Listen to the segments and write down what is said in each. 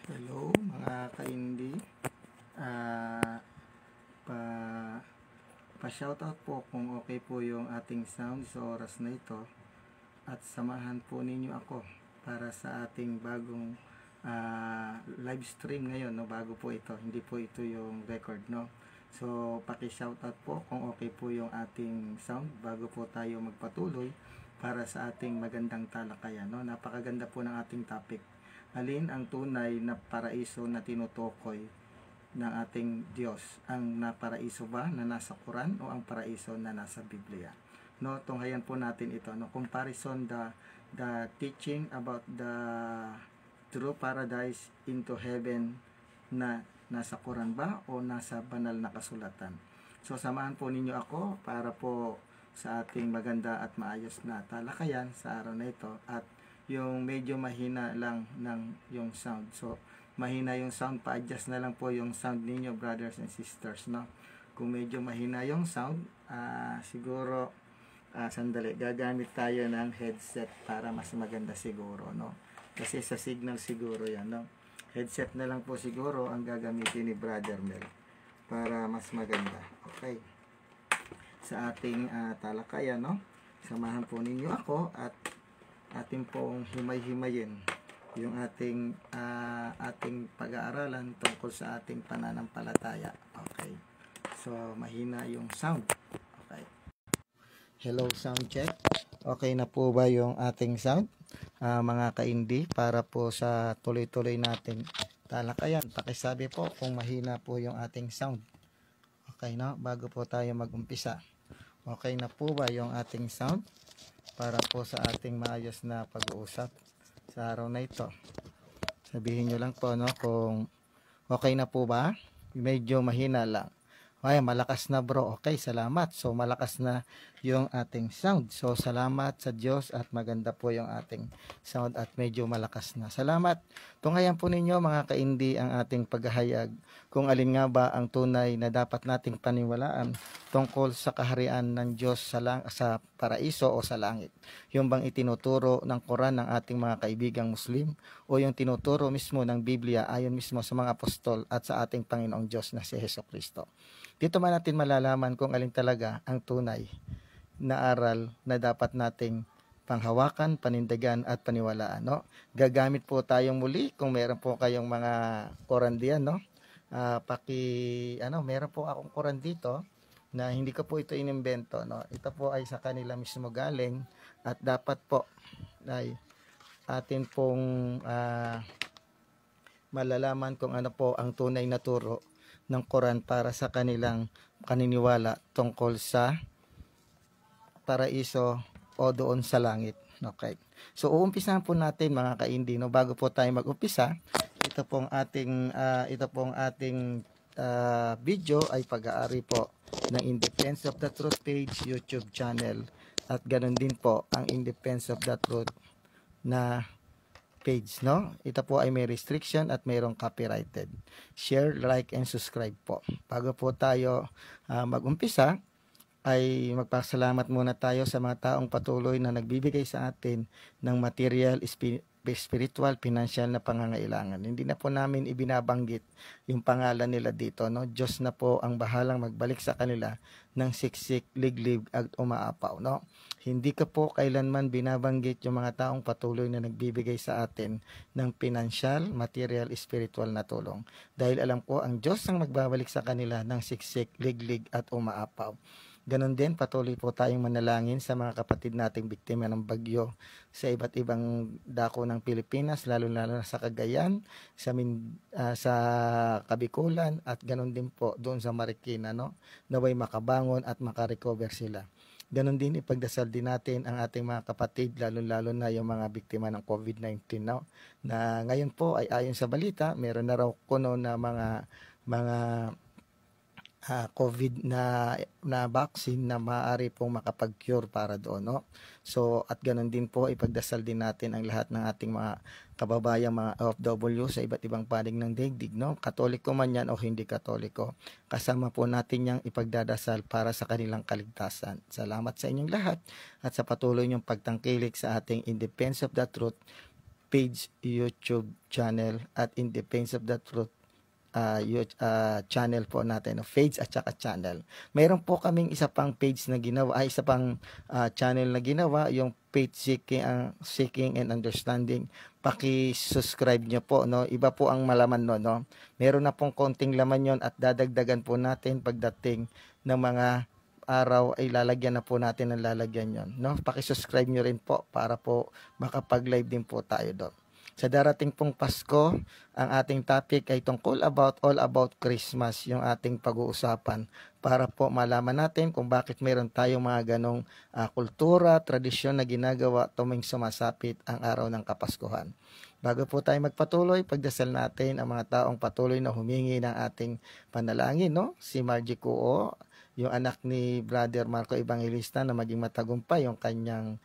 Hello mga ka-indie. Ah, pa pa-shoutout po kung okay po yung ating sound sa oras na ito at samahan po ninyo ako para sa ating bagong live stream ngayon, no? Bago po ito, hindi po ito yung record, no? So paki-shoutout po kung okay po yung ating sound bago po tayo magpatuloy para sa ating magandang talakayan, no? Napakaganda po ng ating topic. Alin ang tunay na paraiso na tinutukoy ng ating Diyos? Ang naparaiso ba na nasa Quran o ang paraiso na nasa Biblia? No, tunghayan po natin ito, no? Comparison the teaching about the true paradise into heaven na nasa Quran ba o nasa banal na kasulatan. So samahan po ninyo ako para po sa ating maganda at maayos na talakayan sa araw na ito. At yung medyo mahina lang ng yung sound, so mahina yung sound, pa-adjust na lang po yung sound ninyo, brothers and sisters, no? Kung medyo mahina yung sound, siguro sandali, gagamit tayo ng headset para mas maganda siguro, no? Kasi sa signal siguro yan, no? Headset na lang po siguro ang gagamitin ni Brother Mel para mas maganda. Okay, sa ating talakayan, no? Samahan po ninyo ako at ating pong himay-himayin yung ating pag-aaralan tungkol sa ating pananampalataya. Okay, so mahina yung sound. Okay, hello, sound check. Okay na po ba yung ating sound, mga ka-indie? Para po sa tuloy-tuloy nating talakayan, pakisabi po kung mahina po yung ating sound. Okay, no? Bago po tayo mag-umpisa, okay na po ba yung ating sound para po sa ating maayos na pag-uusap sa araw na ito? Sabihin nyo lang po, no, kung okay na po ba. Medyo mahina lang. Ay, malakas na bro. Okay, salamat. So malakas na yung ating sound. So salamat sa Diyos at maganda po yung ating sound at medyo malakas na. Salamat. Tunghayan po ninyo mga ka-indie ang ating paghahayag kung alin nga ba ang tunay na dapat nating paniwalaan tungkol sa kaharian ng Diyos sa paraiso o sa langit. Yung bang itinuturo ng Quran ng ating mga kaibigang Muslim o yung tinuturo mismo ng Biblia ayon mismo sa mga apostol at sa ating Panginoong Diyos na si Jesucristo. Dito man natin malalaman kung alin talaga ang tunay na aral na dapat nating panghawakan, panindigan at paniwalaan, no? Gagamit po tayong muli kung meron po kayong mga Quran diyan, no? Meron po akong Quran dito na hindi ko po ito inimbento, no? Ito po ay sa kanila mismo galing at dapat po ay atin pong malalaman kung ano po ang tunay na turo ng Quran para sa kanilang paniniwala tungkol sa paraiso o doon sa langit. Okay. So uumpisahan po natin mga ka-indie, no? Bago po tayo mag-umpisa, ito pong ating video ay pag-aari po ng In Defense of the Truth page YouTube channel at ganoon din po ang In Defense of the Truth na page, no? Ito po ay may restriction at mayroong copyrighted. Share, like, and subscribe po. Bago po tayo mag-umpisa, ay magpasalamat muna tayo sa mga taong patuloy na nagbibigay sa atin ng material, spiritual, financial na pangangailangan. Hindi na po namin ibinabanggit yung pangalan nila dito, no? Diyos na po ang bahalang magbalik sa kanila ng siksik, liglib at umaapaw, no? Hindi ko po kailanman binabanggit yung mga taong patuloy na nagbibigay sa atin ng financial, material, spiritual na tulong. Dahil alam ko ang Diyos ang magbabalik sa kanila ng siksik, liglig at umaapaw. Ganon din, patuloy po tayong manalangin sa mga kapatid nating biktima ng bagyo sa iba't ibang dako ng Pilipinas, lalo-lalo na sa Cagayan, sa Kabikulan, at ganon din po doon sa Marikina, no? Naway makabangon at makarecover sila. Ganon din, ipagdasal din natin ang ating mga kapatid, lalo-lalo na yung mga biktima ng COVID-19, no? Na ngayon po ay ayon sa balita, meron na raw kuno na mga COVID na vaccine na maaari pong makapag-cure para doon, no? So, at ganun din po, ipagdasal din natin ang lahat ng ating mga kababayang mga OFW sa iba't ibang panig ng daigdig, no? Katoliko man yan o hindi katoliko. Kasama po natin yang ipagdadasal para sa kanilang kaligtasan. Salamat sa inyong lahat at sa patuloy niyong pagtangkilik sa ating In Defense of the Truth page YouTube channel at In Defense of the Truth channel po natin, page at saka channel. Mayroon po kaming isa pang page na ginawa, isa pang channel na ginawa, yung page Seeking and Understanding. Paki-subscribe nyo po, no? Iba po ang malaman no? Meron na pong konting laman yon at dadagdagan po natin pagdating ng mga araw ay lalagyan na po natin ng lalagyan yon, no? Paki-subscribe nyo rin po para po makapag-live din po tayo doon. Sa darating pong Pasko, ang ating topic ay tungkol all about Christmas, yung ating pag-uusapan para po malaman natin kung bakit meron tayong mga ganong kultura, tradisyon na ginagawa tuwing sumasapit ang araw ng Kapaskuhan. Bago po tayo magpatuloy, pagdasal natin ang mga taong patuloy na humingi ng ating panalangin, no? Si Margie Cuo, yung anak ni Brother Marco Evangelista na maging matagumpay yung kanyang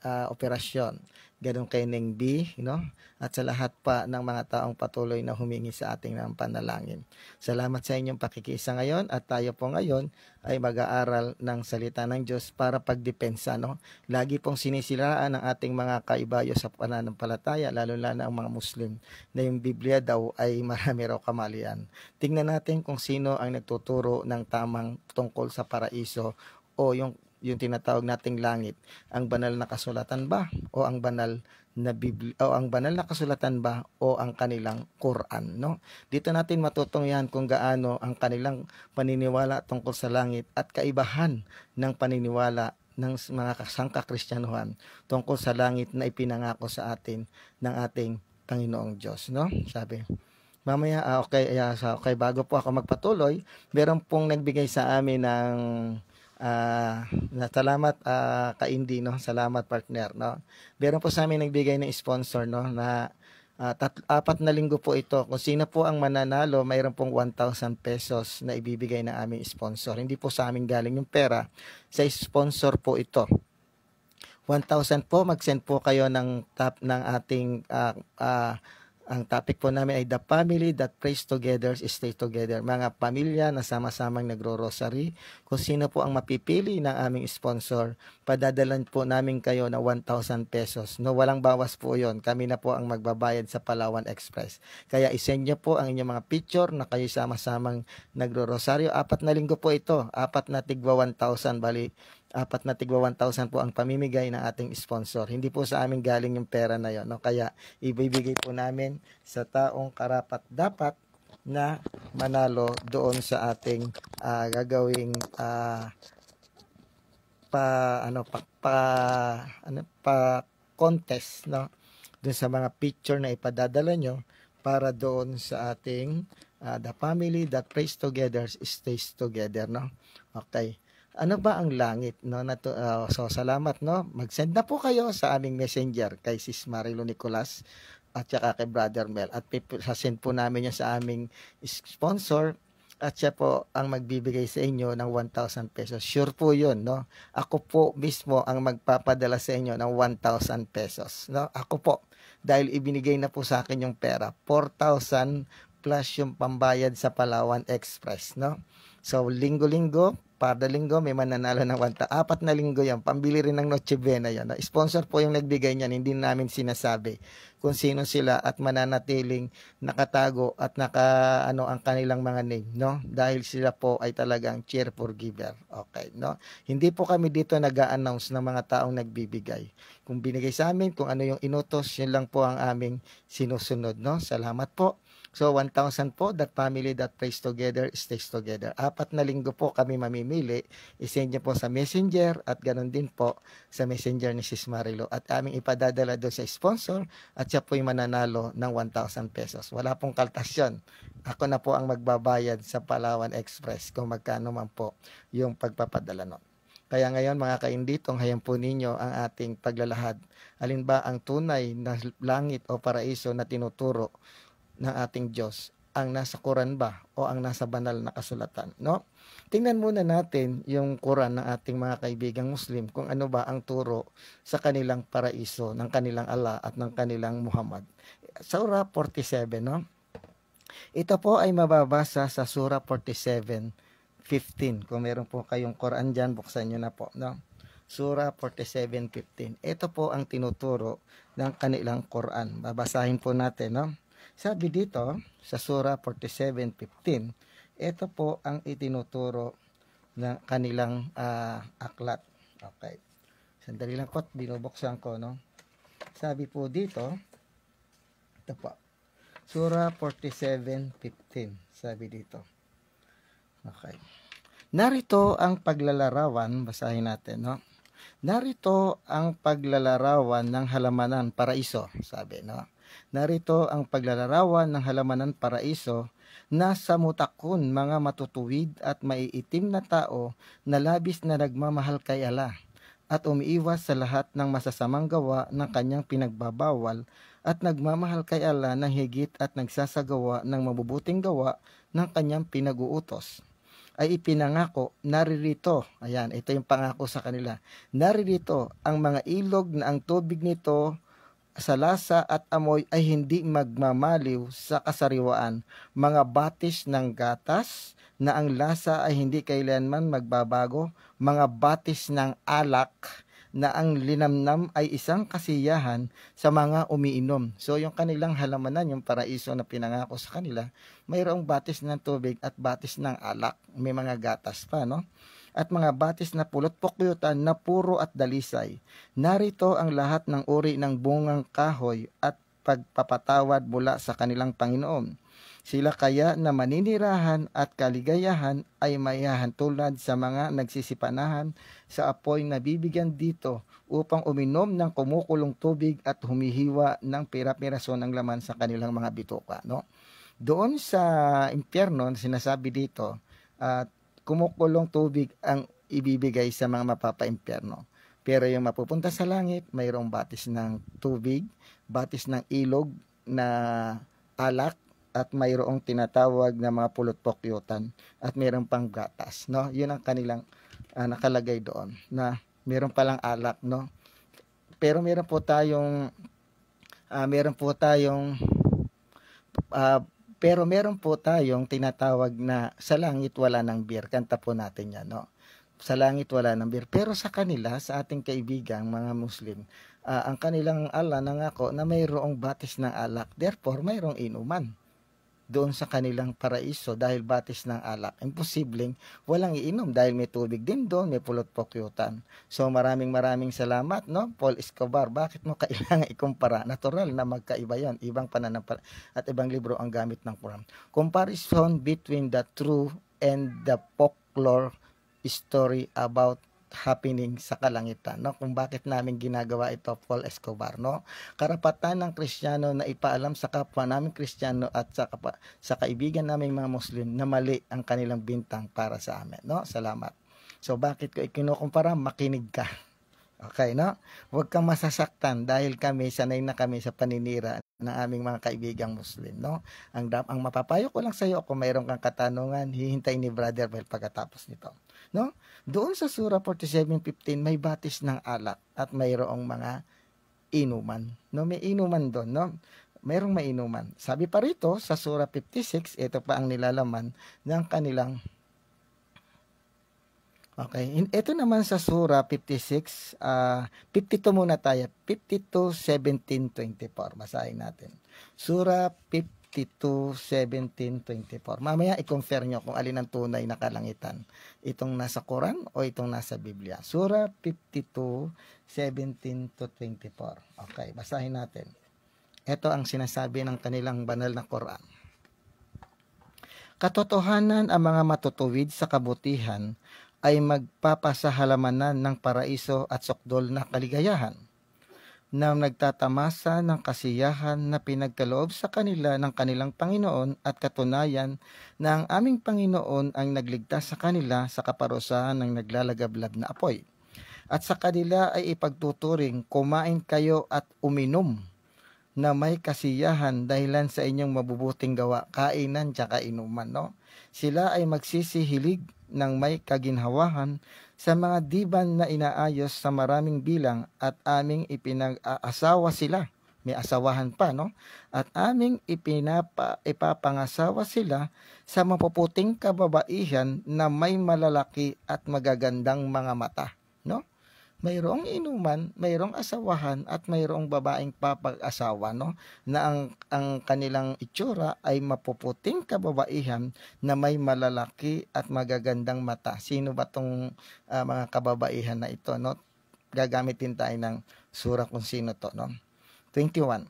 operasyon. Ganun kay Neng B, no? At sa lahat pa ng mga taong patuloy na humingi sa ating ng panalangin. Salamat sa inyong pakikiisa ngayon at tayo po ngayon ay mag-aaral ng salita ng Diyos para pagdepensa, no? Lagi pong sinisiraan ng ating mga kaibayo sa pananampalataya, lalo na ang mga Muslim, na yung Biblia daw ay marami raw kamalian. Tingnan natin kung sino ang nagtuturo ng tamang tungkol sa paraiso o yung tinatawag nating langit, ang banal na kasulatan ba o ang banal na Biblia o ang banal na kasulatan ba o ang kanilang Quran, no? Dito natin matutunghayan kung gaano ang kanilang paniniwala tungkol sa langit at kaibahan ng paniniwala ng mga sangka-Kristyanuhan tungkol sa langit na ipinangako sa atin ng ating Panginoong Diyos, no? Sabi mamaya okay, bago po ako magpatuloy, meron pong nagbigay sa amin ng salamat ka Indy, no? Salamat partner, no? Meron po sa amin nagbigay ng sponsor, no, na 4 na linggo po ito. Kung sino po ang mananalo, mayroon pong 1,000 pesos na ibibigay na aming sponsor. Hindi po sa amin galing yung pera, sa sponsor po ito. 1,000 po, mag-send po kayo ng ating ang topic po namin ay the family that prays together stays together. Mga pamilya na sama-samang nagro-rosary. Kung sino po ang mapipili ng aming sponsor, padadalan po namin kayo na 1,000 pesos. No, walang bawas po yon. Kami na po ang magbabayad sa Palawan Express. Kaya isend nyo po ang inyong mga picture na kayo sama-samang nagro-rosaryo. 4 na linggo po ito. 4 na tigwa 1,000. Bali, 4 na tigwa 1,000 po ang pamimigay ng ating sponsor. Hindi po sa amin galing yung pera na yon, no? Kaya ibibigay po namin sa taong karapat-dapat na manalo doon sa ating gagawing contest, no? Doon sa mga picture na ipadadala nyo para doon sa ating the family that prays together stays together, no? Okay. Ano ba ang langit, no? So salamat, no? Mag-send na po kayo sa aming messenger kay Sis Marilo Nicolas at saka kay Brother Mel at sasend po namin yan sa aming sponsor at siya po ang magbibigay sa inyo ng 1,000 pesos. Sure po yun, no? Ako po mismo ang magpapadala sa inyo ng 1,000 pesos, no? Ako po, dahil ibinigay na po sa akin yung pera, 4,000 plus yung pambayad sa Palawan Express, no? So, linggo-linggo, kada linggo may mananalo ng 4 na linggo yan. Pambili rin ng Noche Buena yan. Sponsor po yung nagbigay niyan. Hindi namin sinasabi kung sino sila at mananatiling nakatago at ang kanilang mga name, no? Dahil sila po ay talagang cheerful giver. Okay, no? Hindi po kami dito nag-a-announce ng mga taong nagbibigay. Kung binigay sa amin, kung ano yung inutos, yun lang po ang aming sinusunod, no? Salamat po. So, 1,000 po, that family that prays together stays together. 4 na linggo po kami mamimili. I-send nyo po sa messenger at ganun din po sa messenger ni Sis Marilo. At aming ipadadala doon sa sponsor at siya po yung mananalo ng 1,000 pesos. Wala pong kaltasyon. Ako na po ang magbabayad sa Palawan Express kung magkano man po yung pagpapadala nun. Kaya ngayon mga kaindi, tunghayan po ninyo ang ating paglalahad. Alin ba ang tunay na langit o paraiso na tinuturo ng ating Diyos, ang nasa Quran ba o ang nasa banal na kasulatan, no? Tingnan muna natin yung Quran ng ating mga kaibigang Muslim kung ano ba ang turo sa kanilang paraiso ng kanilang Allah at ng kanilang Muhammad. Surah 47, no? Ito po ay mababasa sa Surah 47:15. Kung meron po kayong Quran dyan, buksan nyo na po, no? Surah 47:15. Ito po ang tinuturo ng kanilang Quran. Babasahin po natin, no? Sabi dito sa Surah 47:15, ito po ang itinuturo ng kanilang aklat. Okay. Sandali lang po, binubuksan ko, no? Sabi po dito, ito po, Surah 47:15. Sabi dito. Okay. Narito ang paglalarawan, basahin natin, no? Narito ang paglalarawan ng halamanan paraiso, sabi, no? Narito ang paglalarawan ng halamanan paraiso na sa mutakon mga matutuwid at maiitim na tao na labis na nagmamahal kay Allah at umiiwas sa lahat ng masasamang gawa ng kanyang pinagbabawal at nagmamahal kay Allah ng higit at nagsasagawa ng mabubuting gawa ng kanyang pinag-uutos. Ay ipinangako, naririto, ayan, ito yung pangako sa kanila, naririto ang mga ilog na ang tubig nito sa lasa at amoy ay hindi magmamaliw sa kasariwaan, mga batis ng gatas na ang lasa ay hindi kailanman magbabago, mga batis ng alak na ang linamnam ay isang kasiyahan sa mga umiinom. So yung kanilang halamanan, yung paraiso na pinangako sa kanila, mayroong batis ng tubig at batis ng alak, may mga gatas pa, no? At mga batis na pulot pukyutan na puro at dalisay. Narito ang lahat ng uri ng bungang kahoy at pagpapatawad mula sa kanilang Panginoon. Sila kaya na maninirahan at kaligayahan ay maihahantulad sa mga nagsisipanahan sa apoy na bibigyan dito upang uminom ng kumukulong tubig at humihiwa ng pira-piraso ng laman sa kanilang mga bituka, no? Doon sa impyerno, sinasabi dito, kumukulong tubig ang ibibigay sa mga mapapaimpyerno. Pero yung mapupunta sa langit, mayroong batis ng tubig, batis ng ilog na alak, at mayroong tinatawag na mga pulot-pukyutan, at mayroong pang gatas, no? Yun ang kanilang nakalagay doon, na mayroong palang alak, no? Pero meron po tayong pero meron po tayong tinatawag na sa langit wala ng beer. Kanta po natin yan, no? Sa langit wala ng beer. Pero sa kanila, sa ating kaibigang mga Muslim, ang kanilang Allah nangako na mayroong batis ng alak. Therefore, mayroong inuman doon sa kanilang paraiso dahil batis ng alak. Imposibleng walang iinom dahil may tubig din doon, may pulot pukyutan. So maraming salamat, no? Paul Escobar, bakit mo kailangan ikumpara? Natural na magkaiba yan, ibang pananampalataya at ibang libro ang gamit ng Quran. Comparison between the true and the folklore story about happening sa kalangitan, no? Kung bakit namin ginagawa ito, Paul Escobar, no? Karapatan ng Kristiyano na ipaalam sa kapwa namin Kristiyano at sa kaibigan naming mga Muslim na mali ang kanilang bintang para sa amin, no? Salamat. So bakit ko ikinukumpara? Makinig ka. Okay, no? Huwag kang masasaktan dahil sanay na kami sa paninira ng aming mga kaibigang Muslim, no? Ang mapapayo ko lang sa iyo, kung mayroon kang katanungan, hihintayin ni Brother Bel pagkatapos nito, no? Doon sa Surah 47:15 may batis ng alak at mayroong mga inuman, no? May inuman doon, no? Mayroong mainuman. Sabi pa rito sa Surah 56, ito pa ang nilalaman ng kanilang. Okay, ito naman sa Surah 56, 52 muna tayo, 52, 17, 24. Basahin natin. Surah 52, 17, 24. Mamaya i-confirm nyo kung alin ang tunay na kalangitan. Itong nasa Quran o itong nasa Biblia. Surah 52, 17 to 24. Okay, basahin natin. Ito ang sinasabi ng kanilang banal na Quran. Katotohanan ang mga matutuwid sa kabutihan ay magpapasahalamanan ng paraiso at sukdol na kaligayahan, na nagtatamasa ng kasiyahan na pinagkaloob sa kanila ng kanilang Panginoon at katunayan na ang aming Panginoon ang nagligtas sa kanila sa kaparusahan ng naglalagablab na apoy. At sa kanila ay ipagtuturing, kumain kayo at uminom na may kasiyahan dahilan sa inyong mabubuting gawa, kainan tsaka inuman, no? Sila ay magsisihilig ng may kaginhawahan sa mga diban na inaayos sa maraming bilang at aming ipinag-aasawa sila. May asawahan pa, no? At aming ipapangasawa sila sa mapuputing kababaihan na may malalaki at magagandang mga mata, no? mayroong inuman, mayroong asawahan at mayroong babaeng papag-asawa, no? Na ang kanilang itsura ay mapuputing kababaihan na may malalaki at magagandang mata. Sino ba tong mga kababaihan na ito, no? Gagamitin tayo ng sura kung sino to, no? 21.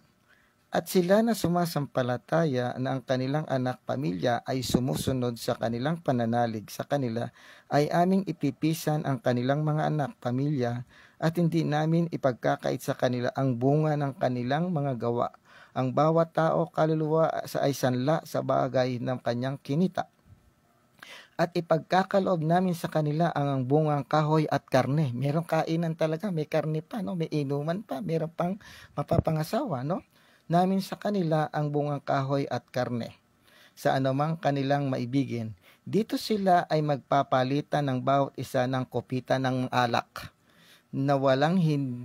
At sila na sumasampalataya na ang kanilang anak pamilya ay sumusunod sa kanilang pananalig sa kanila, ay aming ipipisan ang kanilang mga anak pamilya at hindi namin ipagkakait sa kanila ang bunga ng kanilang mga gawa. Ang bawat tao kaluluwa ay sanla sa bagay ng kanyang kinita. At ipagkakaloob namin sa kanila ang bungang kahoy at karne. Merong kainan talaga, may karne pa, no? May inuman pa, meron pang mapapangasawa, no? Namin sa kanila ang bungang kahoy at karne sa anumang kanilang maibigin. Dito sila ay magpapalitan ng bawat isa ng kopita ng alak na walang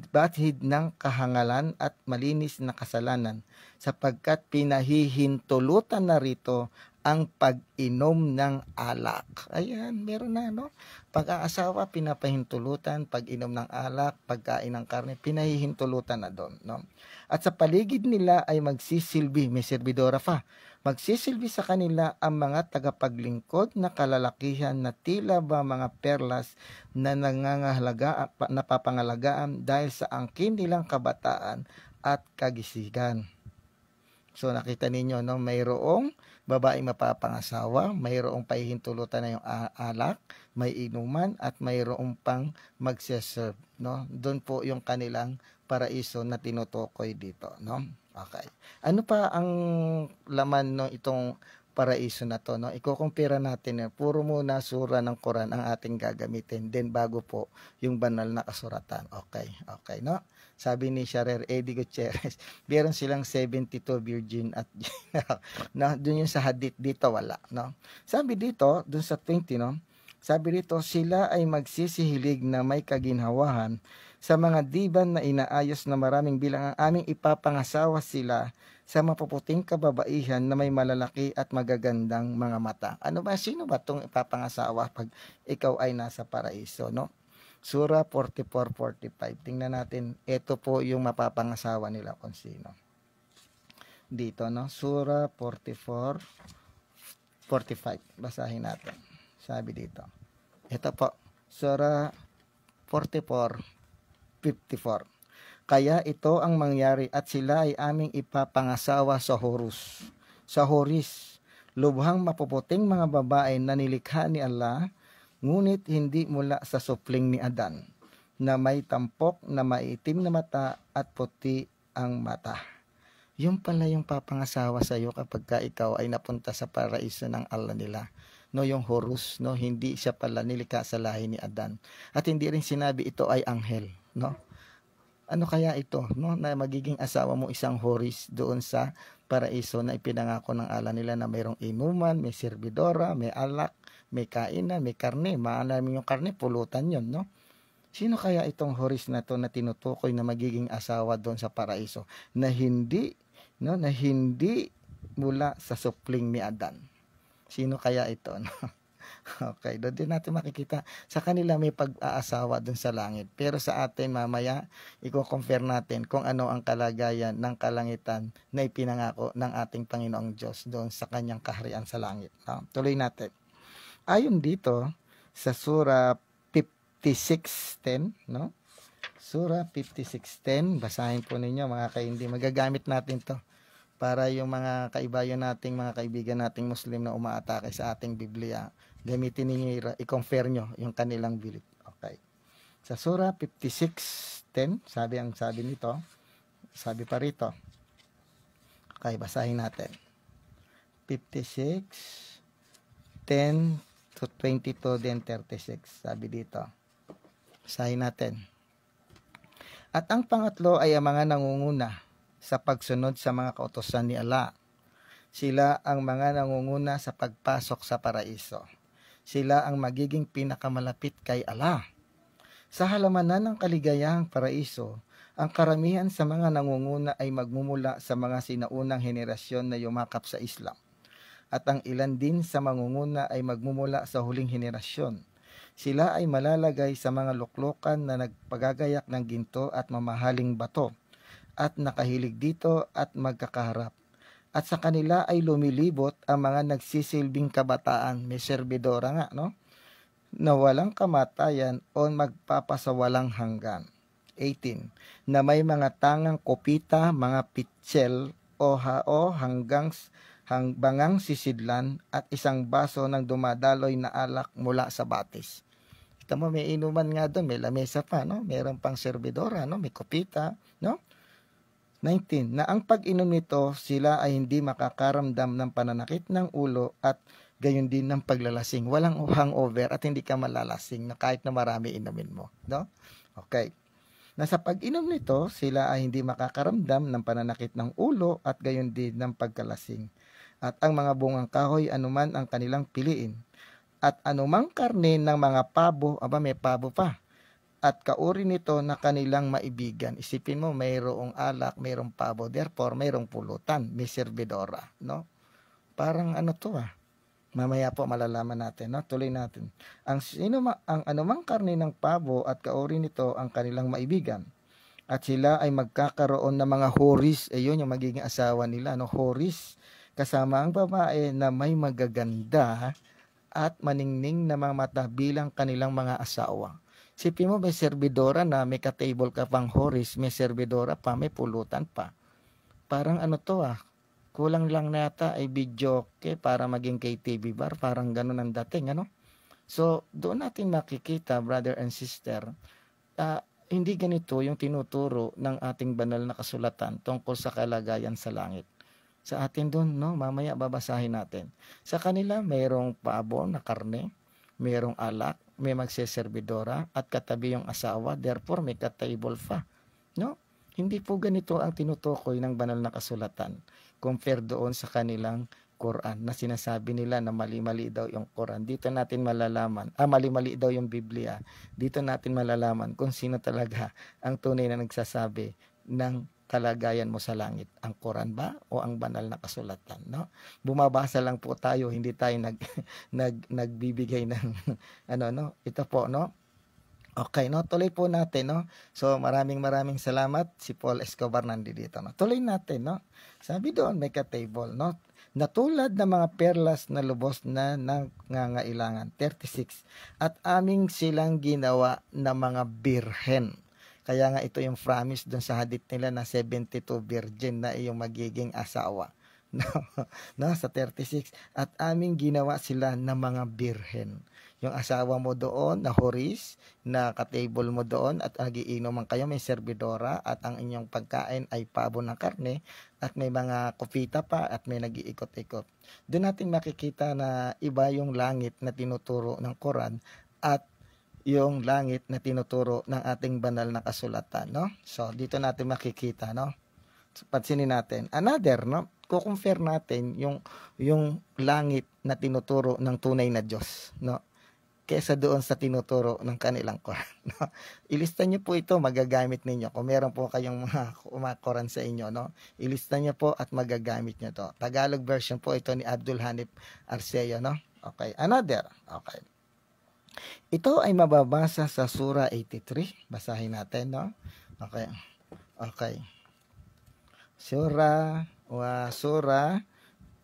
bathid ng kahangalan at malinis na kasalanan, sapagkat pinahihintulutan na rito ang pag-inom ng alak. Ayan, meron na, no? Pag-aasawa, pinapahintulutan, pag-inom ng alak, pagkain ng karne, pinahihintulutan na doon, no? At sa paligid nila ay magsisilbi, may serbidora pa, magsisilbi sa kanila ang mga tagapaglingkod na kalalakihan na tila ba mga perlas na napapangalagaan dahil sa angkin nilang kabataan at kagisigan. So nakita ninyo, no, mayroong babaeng mapapangasawa, mayroong pahihintulutan na yung alak, may inuman at mayroong pang magseserve, no? Doon po yung kanilang paraiso na tinutukoy dito, no? Okay. Ano pa ang laman no itong paraiso na to, no? Iko-compare natin, puro muna sura ng Quran ang ating gagamitin, then bago po yung banal na kasuratan. Okay, no? Sabi ni Sharer Eddie Gutierrez, meron silang 72 virgin at no, dun yung sa hadith, dito wala, no? Sabi dito, dun sa 20, no? Sabi dito, sila ay magsisihilig na may kaginhawahan sa mga diban na inaayos na maraming bilang, ang aming ipapangasawa sila sa mapuputing kababaihan na may malalaki at magagandang mga mata. Ano ba? Sino ba itong ipapangasawa pag ikaw ay nasa paraiso, no? Sura 44-45. Tingnan natin, ito po yung mapapangasawa nila kung sino. Dito, no? Sura 44-45. Basahin natin. Sabi dito. Ito po, Sura 44-54. Kaya ito ang mangyari at sila ay aming ipapangasawa sa Horis, lubhang mapuputing mga babae na nilikha ni Allah, ngunit hindi mula sa supling ni Adan, na may tampok na maitim na mata at puti ang mata. Yung pala yung papangasawa sa iyo kapag ka ikaw ay napunta sa paraiso ng Allah nila. No, yung Horus, no, hindi siya pala nilikha sa lahi ni Adan. At hindi rin sinabi ito ay anghel, no? Ano kaya ito, no, na magiging asawa mo isang Horis doon sa paraiso na ipinangako ng Allah nila na mayroong inuman, may serbidora, may alak, may kainan, may karne. Maalamin yung karne, pulutan yon, no? Sino kaya itong Horis na to na tinutukoy na magiging asawa doon sa paraiso na hindi, no, na hindi mula sa supling ni Adan? Sino kaya ito, no? Okay, doon din natin makikita. Sa kanila may pag-aasawa doon sa langit. Pero sa atin mamaya, i-compare natin kung ano ang kalagayan ng kalangitan na ipinangako ng ating Panginoong Diyos doon sa kanyang kaharian sa langit. No? Tuloy natin. Ayon dito sa Sura 56:10, no? Sura 56:10, basahin po ninyo mga kaindi. Magagamit natin to para yung mga kaibayan nating, mga kaibigan nating Muslim na umaatake sa ating Biblia, gamitin ninyo, i-compare nyo yung kanilang belief. Okay. Sa Sura 56:10, sabi nito, sabi pa rito. Okay, basahin natin. 56:10 to 22, then 36. Sabi dito. Basahin natin. At ang pangatlo ay ang mga nangunguna sa pagsunod sa mga kautusan ni Allah. Sila ang mga nangunguna sa pagpasok sa paraiso. Sila ang magiging pinakamalapit kay Allah. Sa halamanan ng kaligayahang paraiso, ang karamihan sa mga nangunguna ay magmumula sa mga sinaunang henerasyon na yumakap sa Islam. At ang ilan din sa mangunguna ay magmumula sa huling henerasyon. Sila ay malalagay sa mga luklukan na nagpagagayak ng ginto at mamahaling bato, at nakahilig dito at magkakaharap. At sa kanila ay lumilibot ang mga nagsisilbing kabataan, may serbidora nga, no? Na walang kamatayan o magpapasawalang hanggan. 18. Na may mga tangang kopita, mga pitsil o hao hangbangang sisidlan at isang baso ng dumadaloy na alak mula sa batis. Kita mo, may inuman nga doon, may lamesa pa, no? Meron pang serbidora, no? May kopita, no? 19. Na ang pag-inom nito, sila ay hindi makakaramdam ng pananakit ng ulo at gayon din ng paglalasing. Walang hangover at hindi ka malalasing na kahit na marami inumin mo. No? Okay. Na sa pag-inom nito, sila ay hindi makakaramdam ng pananakit ng ulo at gayon din ng pagkalasing. At ang mga bungang kahoy, anuman ang kanilang piliin. At anumang karne ng mga pabo, may pabo pa. At kauri nito na kanilang maibigan. Isipin mo, mayroong alak, mayroong pabo, therefore mayroong pulutan, may serbidora. No? Parang ano to Mamaya po malalaman natin, no? Tuloy natin. Ang anumang karne ng pabo at kauri nito ang kanilang maibigan. At sila ay magkakaroon ng mga horis, yun yung magiging asawa nila, no? Horis, kasama ang babae na may magaganda at maningning na mga mata bilang kanilang mga asawa. Sipin mo, may serbidora na may ka-table ka pang horis, may serbidora pa, may pulutan pa. Parang ano to kulang lang nata ay video para maging KTV bar, parang ganun ang dating, ano? So, doon natin makikita, brother and sister, hindi ganito yung tinuturo ng ating banal na kasulatan tungkol sa kalagayan sa langit. Sa atin doon, no, mamaya babasahin natin. Sa kanila, mayroong pabo na karne, mayroong alak, may magseserbidora, at katabi yung asawa, therefore may ka-table pa, no? Hindi po ganito ang tinutukoy ng banal na kasulatan compare doon sa kanilang Quran na sinasabi nila na mali-mali daw yung Quran. Dito natin malalaman, mali-mali daw yung Biblia. Dito natin malalaman kung sino talaga ang tunay na nagsasabi ng kalagayan mo sa langit. Ang Quran ba o ang banal na kasulatan, no? Bumabasa lang po tayo, hindi tayo nagbibigay ng ito po, no? Okay, no? Tuloy po natin, no? So, maraming salamat. Si Paul Escobar nandito, no? Tuloy natin, no? Sabi doon, may ka-table, no? Na tulad ng mga perlas na lubos na nangangailangan. 36. At aming silang ginawa na mga birhen. Kaya nga ito yung promise doon sa hadith nila na 72 virgin na iyong magiging asawa. No, sa 36. At aming ginawa sila na mga birhen. Yung asawa mo doon na horis, na ka-table mo doon at nagiinuman kayo, may serbidora at ang inyong pagkain ay pabo ng karne at may mga kopita pa at may nag-iikot-ikot. Doon natin makikita na iba yung langit na tinuturo ng Quran at yung langit na tinuturo ng ating banal na kasulatan, no? So, dito natin makikita, no? So, pansinin natin. Another, no? Kukumpare natin yung langit na tinuturo ng tunay na Diyos, no? Kesa doon sa tinuturo ng kanilang Quran. No? Ilista nyo po ito, magagamit ninyo. Kung meron po kayong mga Quran sa inyo, no? Ilista nyo po at magagamit nyo to. Tagalog version po ito ni Abdul Hanif Arceo, no? Okay, another. Okay. Ito ay mababasa sa Surah 83. Basahin natin, no? Okay. Okay. Surah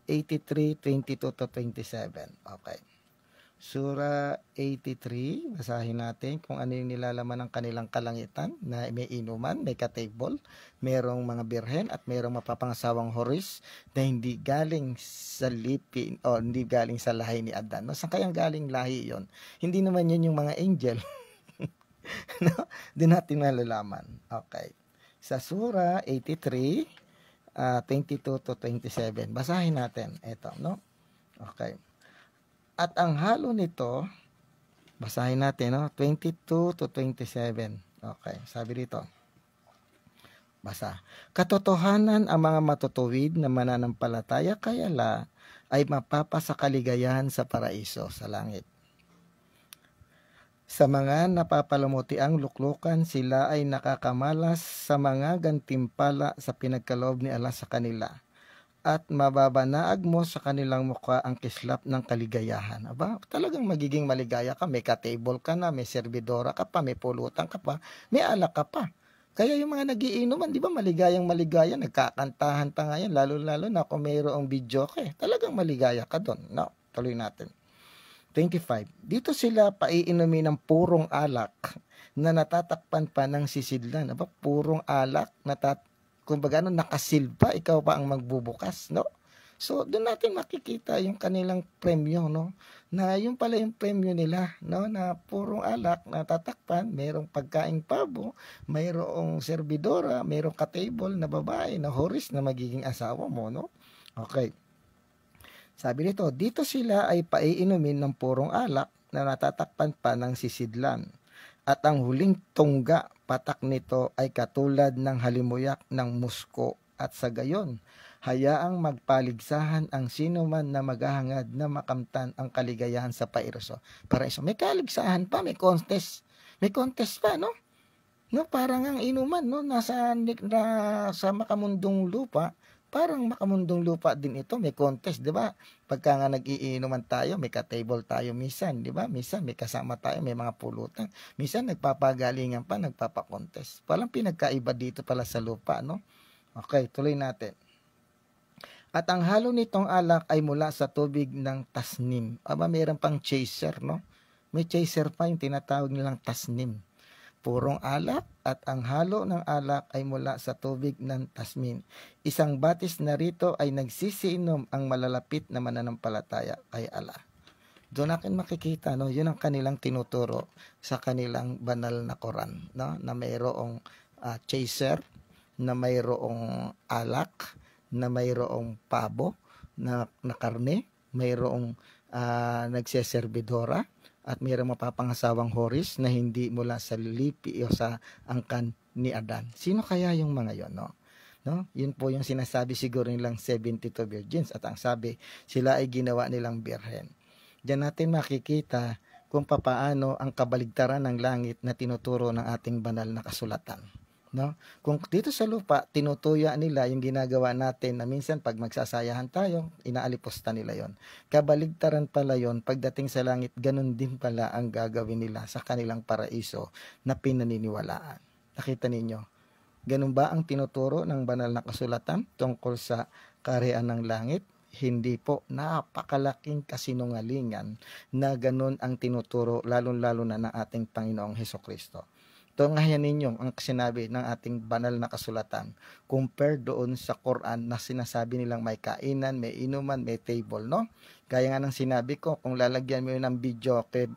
83, 22 to 27. Okay. Surah 83, basahin natin kung ano yung nilalaman ng kanilang kalangitan na may inuman, may ka-table, merong mga birhen at merong mapapangasawang horis na hindi galing sa lipin o hindi galing sa lahi ni Adan. No? Saan kayang galing lahi yon? Hindi naman yun yung mga angel. No? Doon natin malalaman. Okay. Sa Surah 83, 22 to 27. Basahin natin. Ito, no? Okay. At ang halo nito, basahin natin, no? 22 to 27. Okay, sabi dito. Basa. Katotohanan ang mga matutuwid na mananampalataya kayala ay mapapasa kaligayahan sa paraiso, sa langit. Sa mga napapalamuti ang luklukan, sila ay nakakamalas sa mga gantimpala sa pinagkaloob ni Allah sa kanila. at mababanaag mo sa kanilang mukha ang kislap ng kaligayahan. Aba, talagang magiging maligaya ka. May ka-table ka na, may servidora ka pa, may pulutan ka pa, may alak ka pa. Kaya yung mga nagiinuman, di ba maligayang maligaya, nagkakantahan pa ngayon, lalo-lalo na kung mayroong video ka talagang maligaya ka doon. No, tuloy natin. 25. Dito sila paiinumin ng purong alak na natatakpan pa ng sisidlan. Aba, purong alak, kumbaga nakasilpa, ikaw pa ang magbubukas, no? So, doon natin makikita yung kanilang premyo, no? Na yung pala yung premyo nila, no? Na purong alak, natatakpan, mayroong pagkaing pabo, mayroong servidora, mayroong ka-table na babae, na horis na magiging asawa mo, no? Okay. Sabi nito, dito sila ay paiinumin ng purong alak na natatakpan pa ng sisidlan. At ang huling tungga patak nito ay katulad ng halimuyak ng musko at sa gayon, hayaang magpaligsahan ang sino man na maghahangad na makamtan ang kaligayahan sa paraiso. May kaligsahan pa, may contest pa, no? No, parang ang inuman, no, sa makamundong lupa. Parang makamundong lupa din ito, may contest, di ba? Pagka nga nag-iinuman tayo, may ka-table tayo minsan, di ba? Minsan may kasama tayo, may mga pulutan. Minsan nagpapagalingan pa, nagpapakontest. Walang pinagkaiba dito pala sa lupa, no? Okay, tuloy natin. At ang halo nitong alak ay mula sa tubig ng tasnim. Aba, mayroon pang chaser, no? May chaser pa yung tinatawag nilang tasnim. Purong alak at ang halo ng alak ay mula sa tubig ng tasmin. Isang batis na rito ay nagsisiinom ang malalapit na mananampalataya kay Allah. Doon natin makikita, no, yun ang kanilang tinuturo sa kanilang banal na Quran, no, na mayroong chaser, na mayroong alak, na mayroong pabo na karne, mayroong nagseservidora, at mayroong mapapangasawang horis na hindi mula sa lipi o sa angkan ni Adan. Sino kaya yung mga yon, no? No? Yun po yung sinasabi siguro nilang 72 virgins at ang sabi, sila ay ginawa nilang birhen. Diyan natin makikita kung papaano ang kabaligtaran ng langit na tinuturo ng ating banal na kasulatan. No? Kung dito sa lupa, tinutuya nila yung ginagawa natin na minsan pag magsasayahan tayo, inaalipusta nila yon. Kabaligtaran pala yon, pagdating sa langit, ganun din pala ang gagawin nila sa kanilang paraiso na pinaniniwalaan. Nakita ninyo? Ganun ba ang tinuturo ng banal na kasulatan tungkol sa kaharian ng langit? Hindi po, napakalaking kasinungalingan na ganun ang tinuturo lalong-lalo na ng ating Panginoong Hesukristo. Tungayan ninyo ang sinabi ng ating banal na kasulatan compare doon sa Quran na sinasabi nilang may kainan, may inuman, may table, no? Kaya nga ng sinabi ko, kung lalagyan mo yun ng video clip,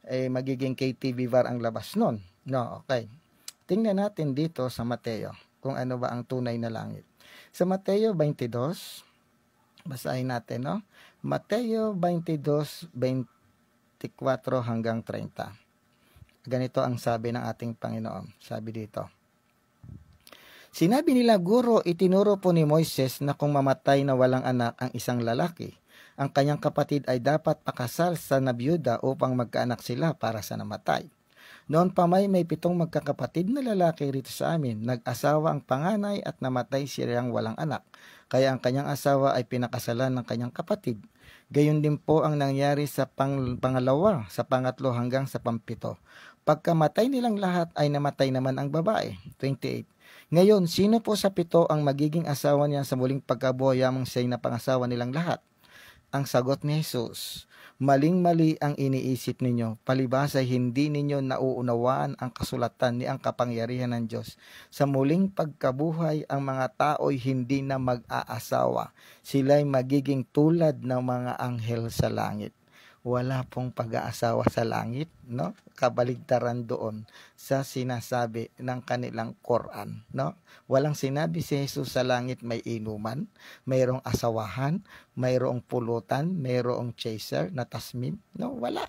magiging KTV VAR ang labas nun. No, okay. Tingnan natin dito sa Mateo kung ano ba ang tunay na langit. Sa Mateo 22, basahin natin, no? Mateo 22, 24 hanggang 30. Ganito ang sabi ng ating Panginoon. Sabi dito, sinabi nila, Guro, itinuro po ni Moises na kung mamatay na walang anak ang isang lalaki, ang kanyang kapatid ay dapat pakasal sa nabiyuda upang magkaanak sila para sa namatay. Noon pa may 7 magkakapatid na lalaki rito sa amin. Nag-asawa ang panganay at namatay siyang walang anak. Kaya ang kanyang asawa ay pinakasalan ng kanyang kapatid. Gayon din po ang nangyari sa pangalawa, sa pangatlo hanggang sa pampito. Pagkamatay nilang lahat ay namatay naman ang babae. 28. Ngayon, sino po sa 7 ang magiging asawa niya sa muling pagkabuhay yamang siya'y napangasawa nilang lahat? Ang sagot ni Jesus, maling-mali ang iniisip ninyo. Palibhas ay hindi ninyo nauunawaan ang kasulatan ni ang kapangyarihan ng Diyos. Sa muling pagkabuhay, ang mga tao'y hindi na mag-aasawa. Sila'y magiging tulad ng mga anghel sa langit. Wala pong pag-aasawa sa langit, no? Kabaligtaran doon sa sinasabi ng kanilang Quran, no? Walang sinabi si Jesus sa langit may inuman, mayroong asawahan, mayroong pulutan, mayroong chaser na tasmin, no? Wala.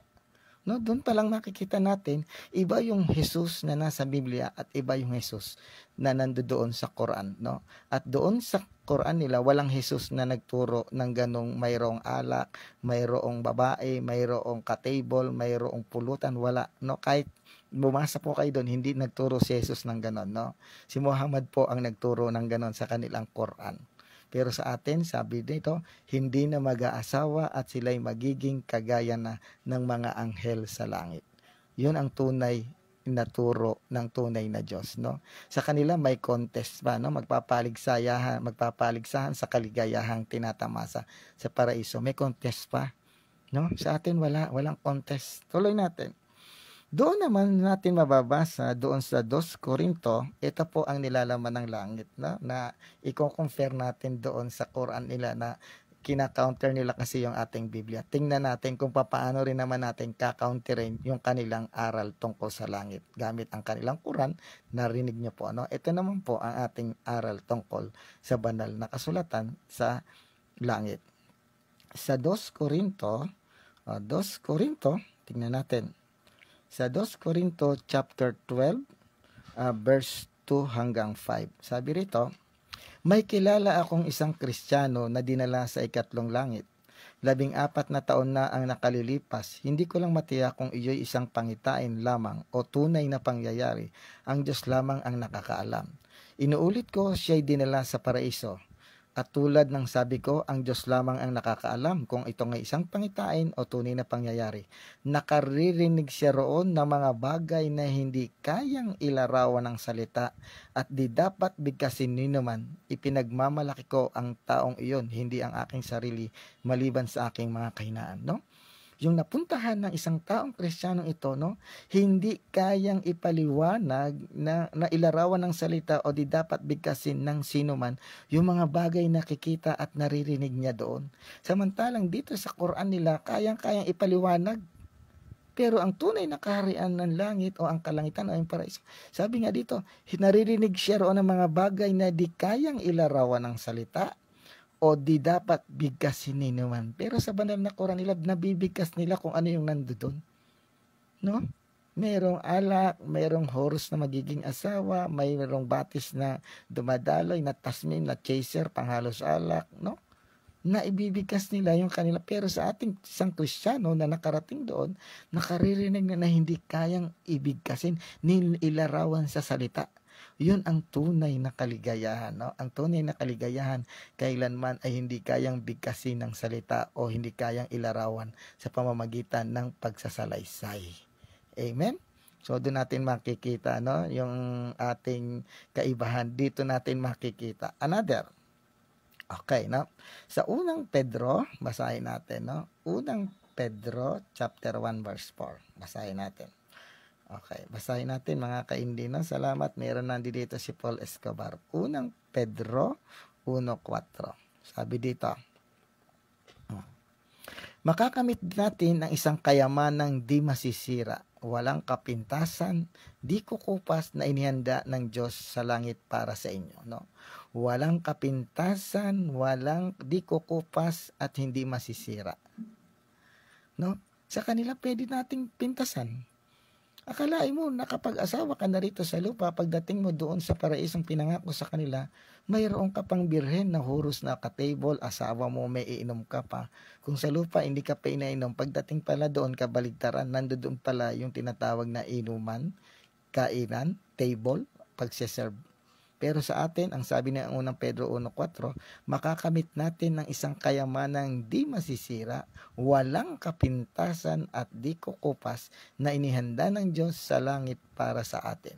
No, doon pa lang makikita natin, iba yung Jesus na nasa Biblia at iba yung Jesus na nandoon sa Quran, no? At doon sa Quran nila, walang Jesus na nagturo ng ganong mayroong alak, mayroong babae, mayroong ka-table, mayroong pulutan, wala, no? Kahit bumasa po kayo doon, hindi nagturo si Jesus ng ganon, no? Si Muhammad po ang nagturo ng ganon sa kanilang Quran. Pero sa atin, sabi dito, hindi na mag-aasawa at sila'y magiging kagaya na ng mga anghel sa langit. Yun ang tunay na turo ng tunay na Diyos, no? Sa kanila may contest pa, no? Magpapaligsahan sa kaligayahang tinatamasa sa paraiso. May contest pa, no? Sa atin walang contest. Tuloy natin. Doon naman natin mababasa doon sa 2 Korinto, ito po ang nilalaman ng langit, no? Na i-compare natin doon sa Quran nila na kina-counter nila kasi yung ating Biblia. Tingnan natin kung paano rin naman natin ka-counterin yung kanilang aral tungkol sa langit gamit ang kanilang Quran. Narinig niyo po, no? Ito naman po ang ating aral tungkol sa banal na kasulatan sa langit. Sa 2 Korinto, tingnan natin. Sa 2 Korinto chapter 12, verse 2 hanggang 5. Sabi rito, may kilala akong isang Kristiyano na dinala sa ikatlong langit. 14 na taon na ang nakalilipas. Hindi ko lang matiyak kung iyo'y isang pangitain lamang o tunay na pangyayari. Ang Diyos lamang ang nakakaalam. Inuulit ko, siya'y dinala sa paraiso. At tulad ng sabi ko, ang Diyos lamang ang nakakaalam kung ito ay isang pangitain o tunay na pangyayari. Nakaririnig siya roon ng mga bagay na hindi kayang ilarawan ng salita at di dapat bigkasin ni naman. Ipinagmamalaki ko ang taong iyon, hindi ang aking sarili, maliban sa aking mga kahinaan, no? Yung napuntahan ng isang taong Kristiyanong ito, no, hindi kayang ipaliwanag na ilarawan ng salita o di dapat bigkasin ng sino man yung mga bagay na nakikita at naririnig niya doon. Samantalang dito sa Quran nila, kayang-kayang ipaliwanag. Pero ang tunay na kaharian ng langit o ang kalangitan o ang paraiso, sabi nga dito, naririnig siya roon ng mga bagay na di kayang ilarawan ng salita o di dapat bigkasin ni naman. Pero sa banal na Quran nila, nabibigkas nila kung ano yung nandoon. No? Merong alak, merong horse na magiging asawa, mayroong batis na dumadaloy, na tasmin, na chaser, panghalos alak, no? Na ibibigkas nila yung kanila. Pero sa ating isang Kristiyano na nakarating doon, nakaririnig na hindi kayang ibigkasin, ni ilarawan sa salita. Yun ang tunay na kaligayahan, no? Ang tunay na kaligayahan kailanman ay hindi kayang bigkasin ng salita o hindi kayang ilarawan sa pamamagitan ng pagsasalaysay. Amen? So doon natin makikita, no, yung ating kaibahan. Dito natin makikita. Another. Okay, no? Sa unang Pedro, basahin natin, no? Unang Pedro chapter 1 verse 4. Basahin natin. Okay, basahin natin mga kaindi, no? Salamat, meron nandito si Paul Escobar. Unang Pedro 1:4. Sabi dito, makakamit natin ang isang kayamanang di masisira, walang kapintasan, di kukupas na inihanda ng Diyos sa langit para sa inyo, no? Walang kapintasan, walang di kukupas at hindi masisira, no? Sa kanila pwede nating pintasan. Akalain mo, nakapag-asawa ka na rito sa lupa, pagdating mo doon sa paraisong pinangako sa kanila, mayroon ka pang birhen na huros na ka-table, asawa mo, may iinom ka pa. Kung sa lupa, hindi ka pa inainom, pagdating pala doon, kabaligtaran, nandoon pala yung tinatawag na inuman, kainan, table, pagseserve. Pero sa atin, ang sabi ng unang Pedro 1:4, makakamit natin ng isang kayamanang di masisira, walang kapintasan at di kukupas na inihanda ng Diyos sa langit para sa atin.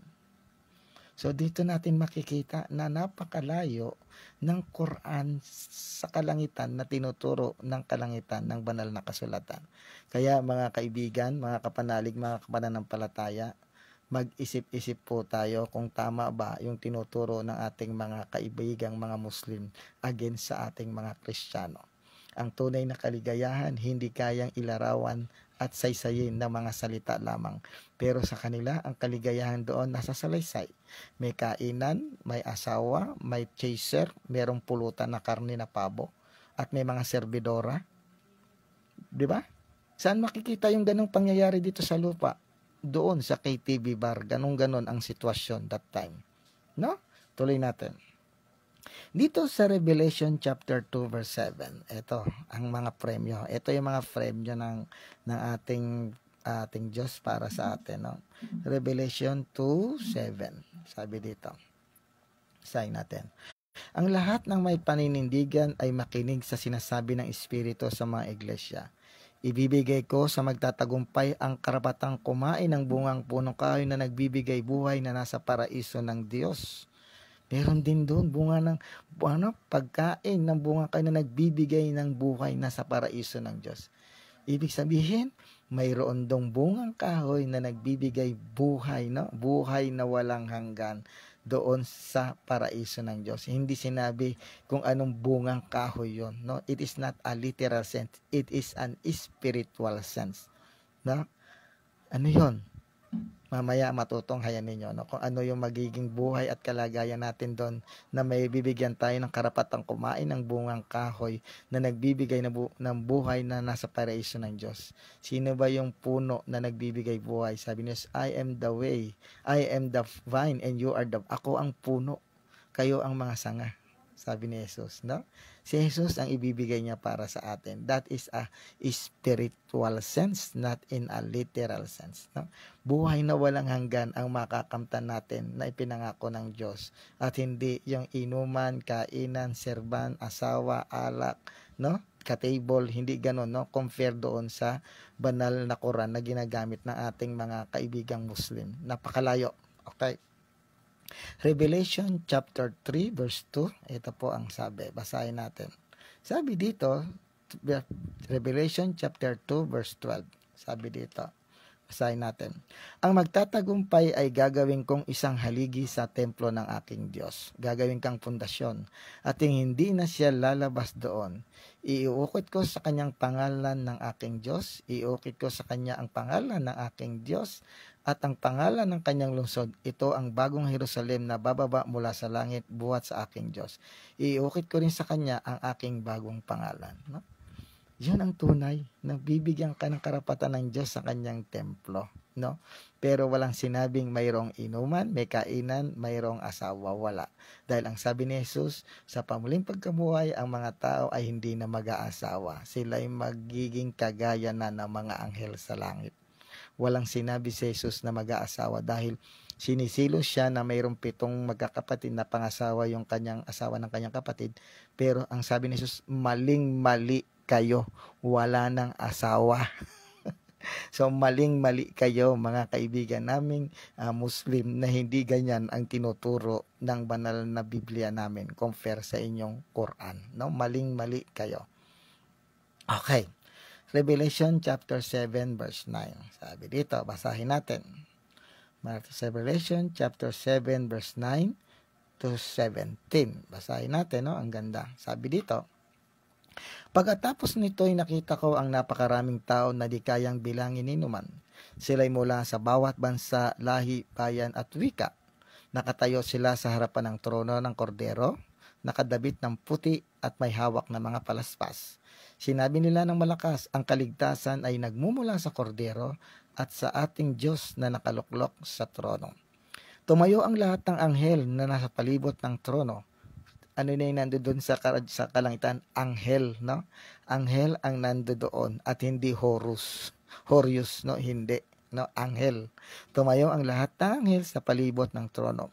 So dito natin makikita na napakalayo ng Quran sa kalangitan na tinuturo ng kalangitan ng banal na kasulatan. Kaya mga kaibigan, mga kapanalig, mga kapananampalataya, mag-isip-isip po tayo kung tama ba yung tinuturo ng ating mga kaibigang mga Muslim against sa ating mga Kristiyano. Ang tunay na kaligayahan hindi kayang ilarawan at saysayin ng mga salita lamang. Pero sa kanila, ang kaligayahan doon nasa salaysay. May kainan, may asawa, may chaser, merong pulutan na karne na pabo, at may mga servidora. Di ba? Saan makikita yung ganong pangyayari dito sa lupa? Doon sa KTV bar, ganon ang sitwasyon that time. No? Tuloy natin. Dito sa Revelation chapter 2 verse 7, ito ang mga premyo. Ito yung mga premyo ng ating Diyos para sa atin, no? Revelation 2:7. Sabi dito. Sayin natin. Ang lahat ng may paninindigan ay makinig sa sinasabi ng Espiritu sa mga iglesia. Ibibigay ko sa magtatagumpay ang karapatang kumain ng bungang punong kahoy na nagbibigay buhay na nasa paraiso ng Diyos. Meron din doon bunga ng pagkain ng bunga kahoy na nagbibigay ng buhay na sa paraiso ng Diyos. Ibig sabihin, mayroon dong bungang kahoy na nagbibigay buhay, no? Buhay na walang hanggan doon sa paraiso ng Diyos. Hindi sinabi kung anong bungang kahoy yon, no? It is not a literal sense. It is an spiritual sense, no? Ano yon? Mamaya matutunghayan ninyo, no, kung ano yung magiging buhay at kalagayan natin doon na may bibigyan tayo ng karapatang kumain ng bungang kahoy na nagbibigay ng buhay na nasa paraiso ng Diyos. Sino ba yung puno na nagbibigay buhay? Sabi niya, I am the way, I am the vine, and you are the... Ako ang puno, kayo ang mga sanga. Sabi ni Jesus, no? Si Jesus ang ibibigay niya para sa atin. That is a spiritual sense, not in a literal sense, no? Buhay na walang hanggan ang makakamtan natin na ipinangako ng Diyos. At hindi yung inuman, kainan, serban, asawa, alak, no? Ka-table, hindi gano'n, no? Compare doon sa banal na Quran na ginagamit ng ating mga kaibigang Muslim. Napakalayo. Okay? Revelation chapter 3 verse 2, ito po ang sabi, basahin natin. Sabi dito, Revelation chapter 2 verse 12, sabi dito, basahin natin. Ang magtatagumpay ay gagawin kong isang haligi sa templo ng aking Diyos. Gagawin kang pundasyon at hindi na siya lalabas doon. Iuukit ko sa kanyang pangalan ng aking Diyos, iuukit ko sa kanya ang pangalan ng aking Diyos at ang pangalan ng kanyang lungsod. Ito ang bagong Jerusalem na bababa mula sa langit buhat sa aking Diyos. Iuukit ko rin sa kanya ang aking bagong pangalan. No? Yun ang tunay. Nagbibigyan ka ng karapatan ng Diyos sa kanyang templo. No? Pero walang sinabing mayroong inuman, may kainan, mayroong asawa. Wala. Dahil ang sabi ni Jesus, sa pamuling pagkabuhay, ang mga tao ay hindi na mag-aasawa. Sila ay magiging kagaya na ng mga anghel sa langit. Walang sinabi si Jesus na mag-aasawa dahil sinisilos siya na mayroong 7 magkakapatid na pangasawa yung kanyang asawa ng kanyang kapatid. Pero ang sabi ni Jesus, maling-mali kayo, wala ng asawa. So maling-mali kayo mga kaibigan naming Muslim na hindi ganyan ang tinuturo ng banal na Biblia namin compare sa inyong Quran. No? Maling-mali kayo. Okay. Revelation chapter 7 verse 9. Sabi dito, basahin natin. Revelation chapter 7 verse 9 to 17. Basahin natin, no? Ang ganda. Sabi dito, pagkatapos nito'y nakita ko ang napakaraming tao na di kayang bilangin ni numan. Sila'y mula sa bawat bansa, lahi, bayan at wika. Nakatayo sila sa harapan ng trono ng kordero, nakadabit ng puti at may hawak na mga palaspas. Sinabi nila ng malakas, ang kaligtasan ay nagmumula sa kordero at sa ating Diyos na nakaluklok sa trono. Tumayo ang lahat ng anghel na nasa palibot ng trono. Ano na yung nandoon sa kalangitan? Anghel, no? Anghel ang nandoon at hindi Horus. Horus, no? Hindi, no? Anghel. Tumayo ang lahat ng anghel sa palibot ng trono.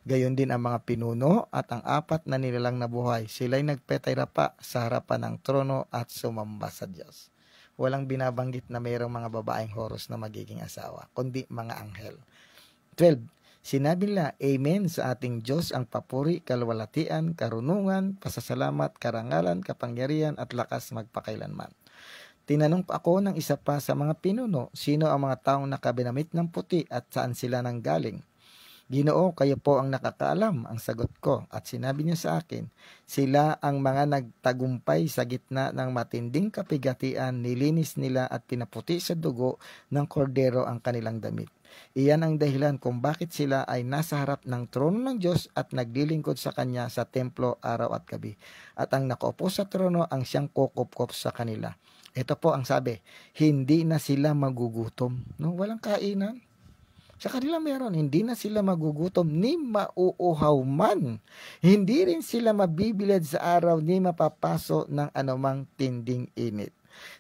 Gayon din ang mga pinuno at ang 4 na nilalang na buhay. Sila'y nagpetay-rapa sa harapan ng trono at sumamba sa Diyos. Walang binabanggit na mayroong mga babaeng Horus na magiging asawa, kundi mga anghel. 12. Sinabi nila, Amen sa ating Diyos ang papuri, kalwalatian, karunungan, pasasalamat, karangalan, kapangyarihan at lakas magpakailanman. Tinanong ako ng isa pa sa mga pinuno, sino ang mga taong nakabinamit ng puti at saan sila nanggaling? Ginoo, kayo po ang nakakaalam, ang sagot ko. At sinabi niya sa akin, sila ang mga nagtagumpay sa gitna ng matinding kapigatian, nilinis nila at pinaputi sa dugo ng kordero ang kanilang damit. Iyan ang dahilan kung bakit sila ay nasa harap ng trono ng Diyos at naglilingkod sa Kanya sa templo araw at gabi. At ang nakaupo sa trono ang siyang kukupkop sa kanila. Ito po ang sabi, hindi na sila magugutom. No? Walang kainan. Sa kanila meron, hindi na sila magugutom ni mauuhaw man. Hindi rin sila mabibilad sa araw ni mapapaso ng anumang tinding init.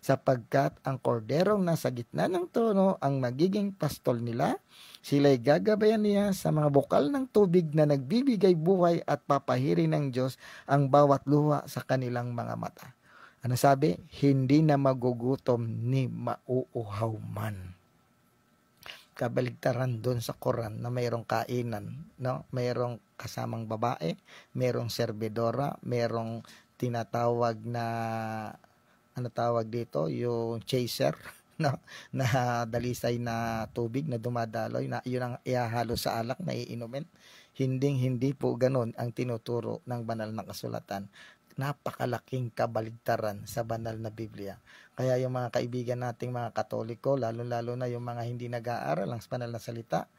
Sapagkat ang korderong nasa gitna ng trono ang magiging pastol nila, Sila'y gagabayan niya sa mga bukal ng tubig na nagbibigay buhay at papahirin ng Diyos ang bawat luha sa kanilang mga mata. Ano sabi? Hindi na magugutom ni mauuhaw man. Kabaligtaran doon sa Quran na mayroong kainan, no? Mayroong kasamang babae, mayroong serbidora, mayroong tinatawag na ano tawag dito, yung chaser, no? Na dalisay na tubig na dumadaloy na yun ang ihahalo sa alak na iinumin. Hindi po ganon ang tinuturo ng banal na kasulatan. Napakalaking kabaligtaran sa banal na Biblia. Kaya yung mga kaibigan nating mga Katoliko, lalo-lalo na yung mga hindi nag-aaral ng banal na salita,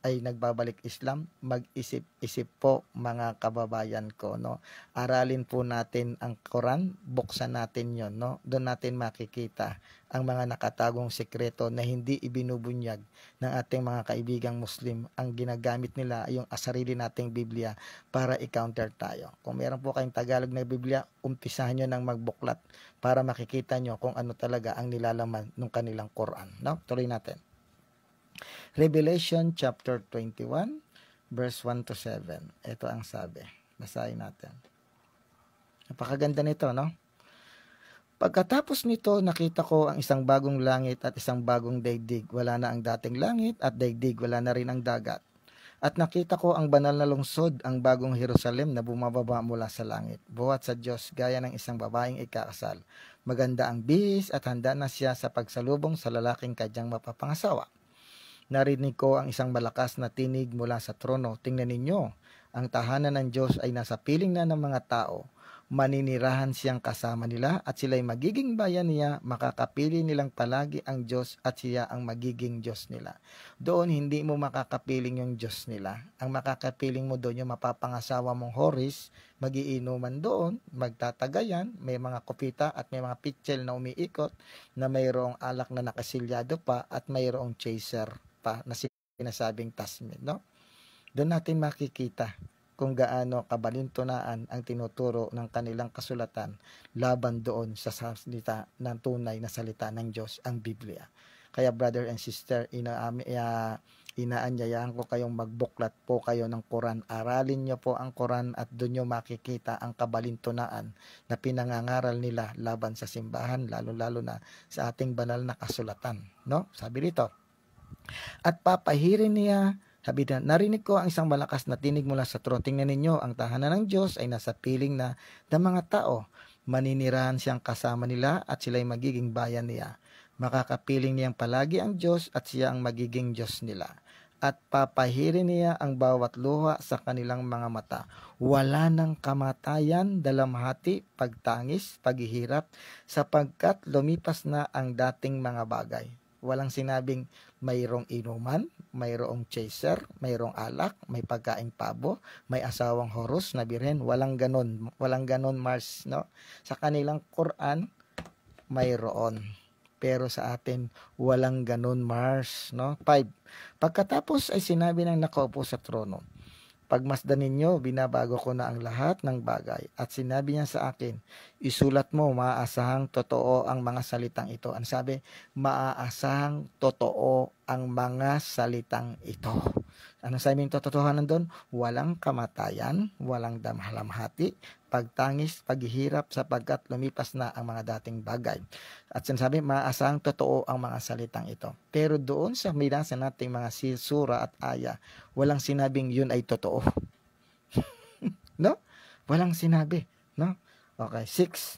ay nagbabalik Islam, mag-isip-isip po mga kababayan ko, no? Aralin po natin ang Quran, buksan natin yon, no? Doon natin makikita ang mga nakatagong sekreto na hindi ibinubunyag ng ating mga kaibigang Muslim. Ang ginagamit nila yung sarili nating Biblia para i-counter tayo. Kung meron po kayong Tagalog na Biblia, umpisahan nyo ng magbuklat para makikita nyo kung ano talaga ang nilalaman ng kanilang Quran, no? Tuloy natin. Revelation chapter 21 verse 1 to 7. Ito ang sabi. Basahin natin. Napakaganda nito, no? Pagkatapos nito, nakita ko ang isang bagong langit at isang bagong daigdig. Wala na ang dating langit at daigdig, wala na rin ang dagat. At nakita ko ang banal na lungsod, ang bagong Jerusalem na bumababa mula sa langit. Buhat sa Diyos, gaya ng isang babaeng ikakasal. Maganda ang bihis at handa na siya sa pagsalubong sa lalaking kanyang mapapangasawa. Narinig ko ang isang malakas na tinig mula sa trono. Tingnan ninyo, ang tahanan ng Diyos ay nasa piling na ng mga tao. Maninirahan siyang kasama nila at sila'y magiging bayan niya. Makakapili nilang palagi ang Diyos at siya ang magiging Diyos nila. Doon hindi mo makakapiling yung Diyos nila. Ang makakapiling mo doon yung mapapangasawa mong Horis, magiinuman doon, magtatagayan, may mga kupita at may mga pitchel na umiikot na mayroong alak na nakasilyado pa at mayroong chaser pa na sinasabing tasmid, no? Doon natin makikita kung gaano kabalintunaan ang tinuturo ng kanilang kasulatan laban doon sa salita ng tunay na salita ng Diyos, ang Biblia. Kaya brother and sister, inaanyayahan ko kayong magbuklat po kayo ng Quran. Aralin nyo po ang Quran at doon nyo makikita ang kabalintunaan na pinangangaral nila laban sa simbahan, lalo-lalo na sa ating banal na kasulatan, no? Sabi rito, at papahirin niya, sabi na, narinig ko ang isang malakas na tinig mula sa trono. Tingnan ninyo, ang tahanan ng Diyos ay nasa piling na ng mga tao. Maninirahan siyang kasama nila at sila'y magiging bayan niya. Makakapiling niyang palagi ang Diyos at siya ang magiging Diyos nila. At papahirin niya ang bawat luha sa kanilang mga mata. Wala ng kamatayan, dalamhati, pagtangis, paghihirap, sapagkat lumipas na ang dating mga bagay. Walang sinabing mayroong inuman, mayroong chaser, mayroong alak, may pagkaing pabo, may asawang Horus na birhen. Walang ganon Mars, no? Sa kanilang Quran, mayroon. Pero sa atin, walang ganon Mars, no? 5. Pagkatapos ay sinabi ng nakaupo sa trono, pagmasdan ninyo, binabago ko na ang lahat ng bagay. At sinabi niya sa akin, isulat mo, maaasahang totoo ang mga salitang ito. Ang sabi, maaasahang totoo ang mga salitang ito. Ano sabi yung totohanan doon? Walang kamatayan, walang damhalamhati, pagtangis, paghihirap, sapagkat lumipas na ang mga dating bagay. At sinasabi, maaasahang totoo ang mga salitang ito. Pero doon sa binasa nating mga sura at aya, walang sinabing yun ay totoo. No? Walang sinabi. No? Okay, 6.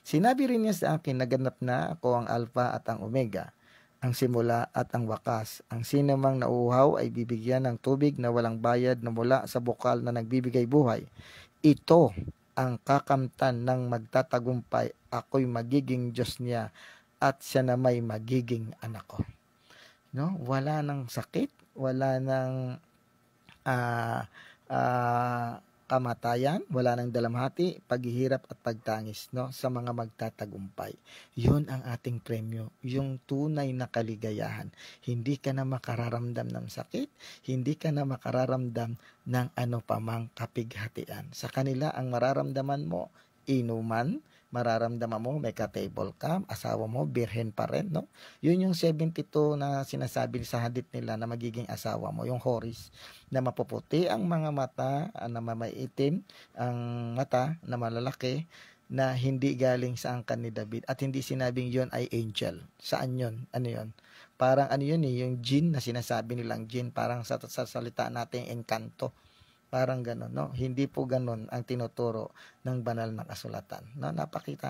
Sinabi rin niya sa akin, naganap na ako ang Alpha at ang Omega, ang simula at ang wakas. Ang sino mang nauuhaw ay bibigyan ng tubig na walang bayad na mula sa bukal na nagbibigay buhay. Ito ang kakamtan ng magtatagumpay. Ako'y magiging Diyos niya at siya na may magiging anak ko. No? Wala nang sakit, wala nang kamatayan, wala nang dalamhati, paghihirap at pagtangis, no, sa mga magtatagumpay. Yun ang ating premyo, yung tunay na kaligayahan. Hindi ka na makararamdam ng sakit, hindi ka na makararamdam ng ano pamang kapighatian. Sa kanila, ang mararamdaman mo, inuman, Mararamdaman mo, may ka-table ka, asawa mo, birhen pa rin, no? Yun yung 72 na sinasabi sa hadith nila na magiging asawa mo, yung Horis, na mapuputi ang mga mata, na mamaitim ang mata, na malalaki, na hindi galing sa angkan ni David, at hindi sinabing yon ay angel. Saan yon? Ano yon? Parang ano yun yung jinn na sinasabi nilang jinn, parang sa salita natin engkanto. Parang gano'n, no? Hindi po gano'n ang tinuturo ng banal na kasulatan. No?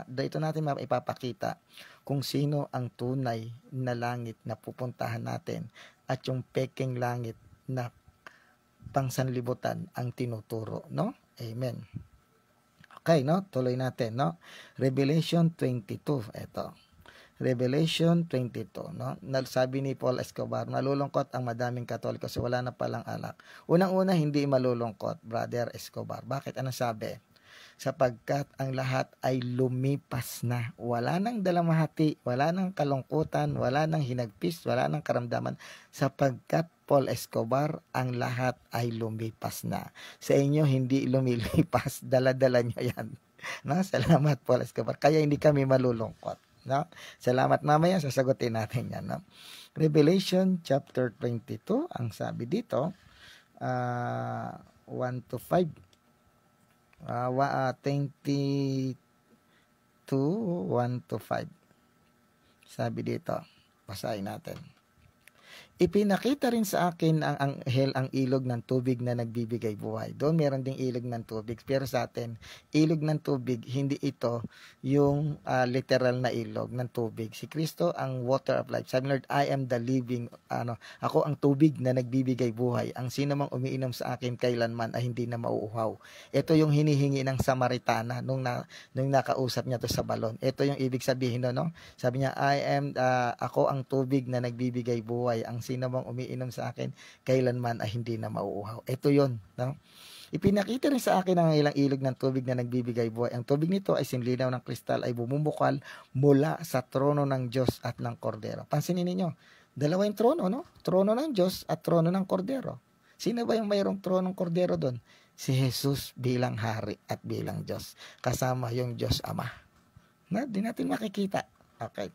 Dito natin ipapakita kung sino ang tunay na langit na pupuntahan natin at yung peking langit na pangsanlibutan ang tinuturo, no? Amen. Okay, no? Tuloy natin, no? Revelation 22, ito. Revelation 22, no? Sabi ni Paul Escobar, malulungkot ang madaming Katoliko kasi wala na palang alak. Unang-una, hindi malulungkot, Brother Escobar. Bakit? Ano sabi? Sapagkat ang lahat ay lumipas na. Wala nang dalamhati, wala nang kalungkutan, wala nang hinagpis, wala nang karamdaman. Sapagkat Paul Escobar, ang lahat ay lumipas na. Sa inyo, hindi lumilipas. Dala-dala nyo yan. No? Salamat, Paul Escobar. Kaya hindi kami malulungkot. No? Salamat, mamaya sasagutin natin yan, no? Revelation chapter 22, ang sabi dito 1 to 5, 22 1 to 5, sabi dito, basahin natin. Ipinakita rin sa akin ang anghel ang ilog ng tubig na nagbibigay buhay. Doon meron ding ilog ng tubig. Pero sa atin, ilog ng tubig, hindi ito yung literal na ilog ng tubig. Si Kristo ang water of life. Sabi Lord, I am the living, ako ang tubig na nagbibigay buhay. Ang sino mang umiinom sa akin kailanman ay hindi na mauuhaw. Ito yung hinihingi ng Samaritana nung nakausap niya to sa balon. Ito yung ibig sabihin no? Sabi niya, ako ang tubig na nagbibigay buhay. Ang sino mang umiinom sa akin kailanman ay hindi na mauuhaw. Ito yon, no? Ipinakita rin sa akin ang ilang ilog ng tubig na nagbibigay buhay. Ang tubig nito ay sinlinaw ng kristal, ay bumubukal mula sa trono ng Diyos at ng Kordero. Pansinin ninyo, dalawa yung trono, no? Trono ng Diyos at trono ng Kordero. Sino ba yung mayroong tronong Kordero doon? Si Jesus bilang hari at bilang Diyos. Kasama yung Diyos Ama. Na, di natin makikita. Okay.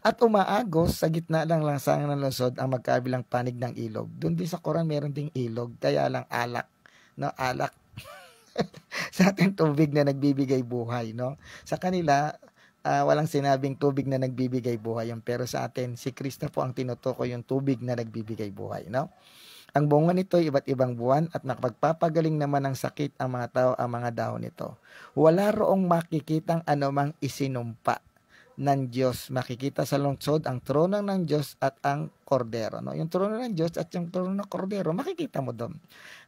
At umaagos sa gitna ng lansangan ng lungsod ang magkabilang panig ng ilog. Doon din sa Quran meron ding ilog, kaya lang alak, no? Alak. Sa ating tubig na nagbibigay buhay, no? Sa kanila walang sinabing tubig na nagbibigay buhay, pero sa atin si Kristo po ang tinutukoy yung tubig na nagbibigay buhay, no? Ang bunga nito ay iba't ibang buwan at nakapagpapagaling naman ng sakit ang mga tao, ang mga dahon nito. Wala roong makikitang anumang isinumpa ng Diyos. Makikita sa lungsod ang trono ng Diyos at ang Kordero, no? Yung trono ng Diyos at yung trono ng Kordero, makikita mo doon.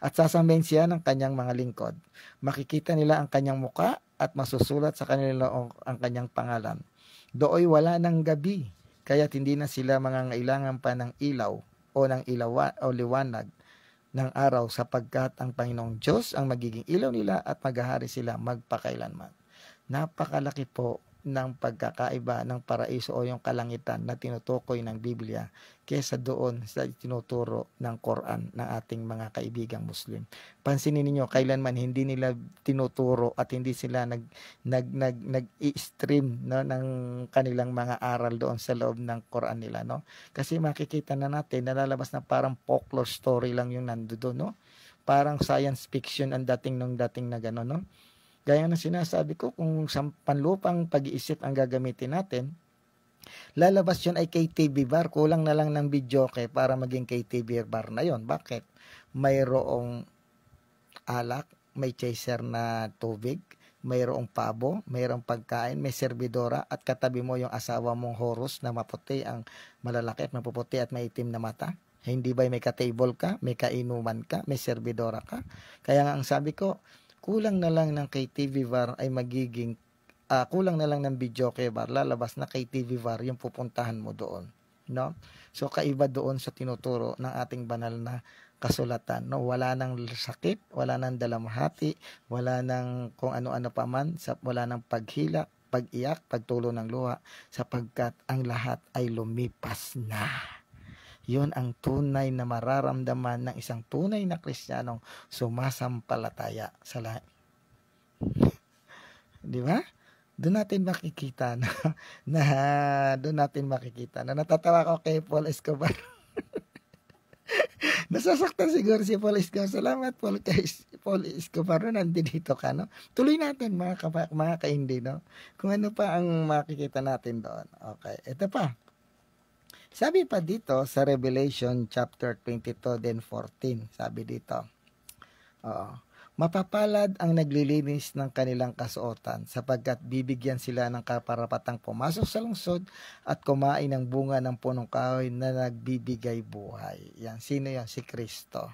At sasambahin siya ng kanyang mga lingkod. Makikita nila ang kanyang muka at masusulat sa kanila ang kanyang pangalan. Dooy wala ng gabi, kaya't hindi na sila mangangailangan pa ng ilaw o ng liwanag ng araw, sapagkat ang Panginoong Diyos ang magiging ilaw nila at maghahari sila magpakailanman. Napakalaki po ng pagkakaiba ng paraiso o yung kalangitan na tinutukoy ng Biblia kesa doon sa tinuturo ng Quran ng ating mga kaibigang Muslim. Pansinin niyo, kailanman hindi nila tinuturo at hindi sila nag-i-stream, no, ng kanilang mga aral doon sa loob ng Quran nila, no? Kasi makikita na natin, nalalabas na parang folklore story lang yung nandoon, no? Parang science fiction ang dating na gano'n, no? Gaya ng sinasabi ko, kung panlupang pag-iisip ang gagamitin natin, lalabas yun ay KTV bar. Kulang na lang ng videoke para maging KTV bar na yon. Bakit? Mayroong alak, may chaser na tubig, mayroong pabo, mayroong pagkain, may servidora, at katabi mo yung asawa mong Horus na maputi, ang malalaki at mapuputi at maitim na mata. Hindi ba may ka-table ka, may kainuman ka, may servidora ka? Kaya nga ang sabi ko, kulang na lang ng KTV bar ay magiging, kulang na lang ng videoke bar, lalabas na KTV bar yung pupuntahan mo doon, no? So kaiba doon sa tinuturo ng ating banal na kasulatan, no? Wala nang sakit, wala nang dalamhati, wala nang kung ano-ano pa man, wala nang paghila, pag-iyak, pagtulo ng luha, sapagkat ang lahat ay lumipas na. Yun ang tunay na mararamdaman ng isang tunay na Kristiyanong sumasampalataya sa lahat. Di ba? Doon natin makikita na doon natin makikita na natatawa ko kay Paul Escobar. Nasasaktan siguro si Paul Escobar. Salamat Paul, kay Paul Escobar na nandito ka, no? Tuloy natin mga kaindi, no? Kung ano pa ang makikita natin doon. Okay, ito pa. Sabi pa dito sa Revelation chapter 22 then 14, sabi dito. Oo. Mapapalad ang naglilinis ng kanilang kasuotan sapagkat bibigyan sila ng kaparapatang pumasok sa lungsod at kumain ng bunga ng punong kahoy na nagbibigay buhay. Yan, sino yan? Si Kristo.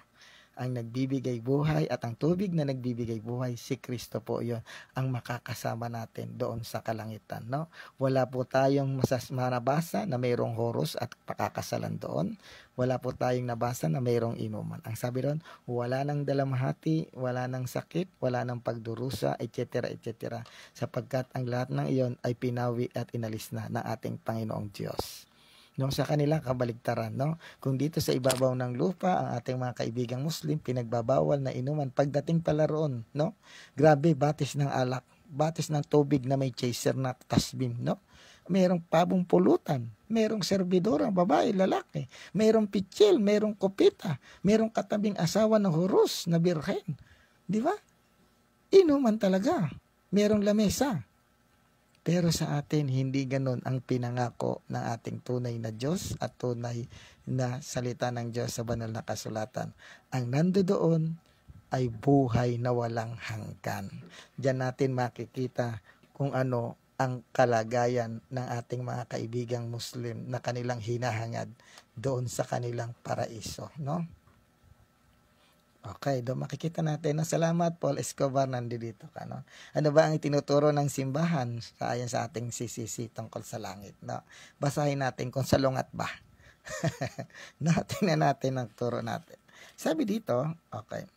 Ang nagbibigay buhay at ang tubig na nagbibigay buhay, si Kristo po yon ang makakasama natin doon sa kalangitan, no? Wala po tayong manabasa na mayroong horus at pakakasalan doon. Wala po tayong nabasa na mayroong inuman. Ang sabi doon, wala nang dalamhati, wala nang sakit, wala nang pagdurusa, etc. etc. sapagkat ang lahat ng iyon ay pinawi at inalis na ng ating Panginoong Diyos. No, sa kanila kabaligtaran, no? Kung dito sa ibabaw ng lupa ang ating mga kaibigang Muslim pinagbabawal na inuman, pagdating pala roon, no? Grabe, batis ng alak, batis ng tubig na may chaser na tasbin, no? Merong pabong pulutan, merong servidora, babae, lalaki, merong pitsil, merong kopita, merong katabing asawa ng hurus na birhen. Di ba? Inuman talaga. Merong lamesa. Pero sa atin, hindi ganon ang pinangako ng ating tunay na Diyos at tunay na salita ng Diyos sa banal na kasulatan. Ang nandoon ay buhay na walang hanggan. Diyan natin makikita kung ano ang kalagayan ng ating mga kaibigang Muslim na kanilang hinahangad doon sa kanilang paraiso, no? Okay, doon makikita natin na salamat Paul Escobar, nandito ka, no? Ano ba ang itinuturo ng simbahan ayon sa ating CCC tungkol sa langit, no? Basahin natin kung salungat ba. Tingnan natin ang turo natin. Sabi dito, okay.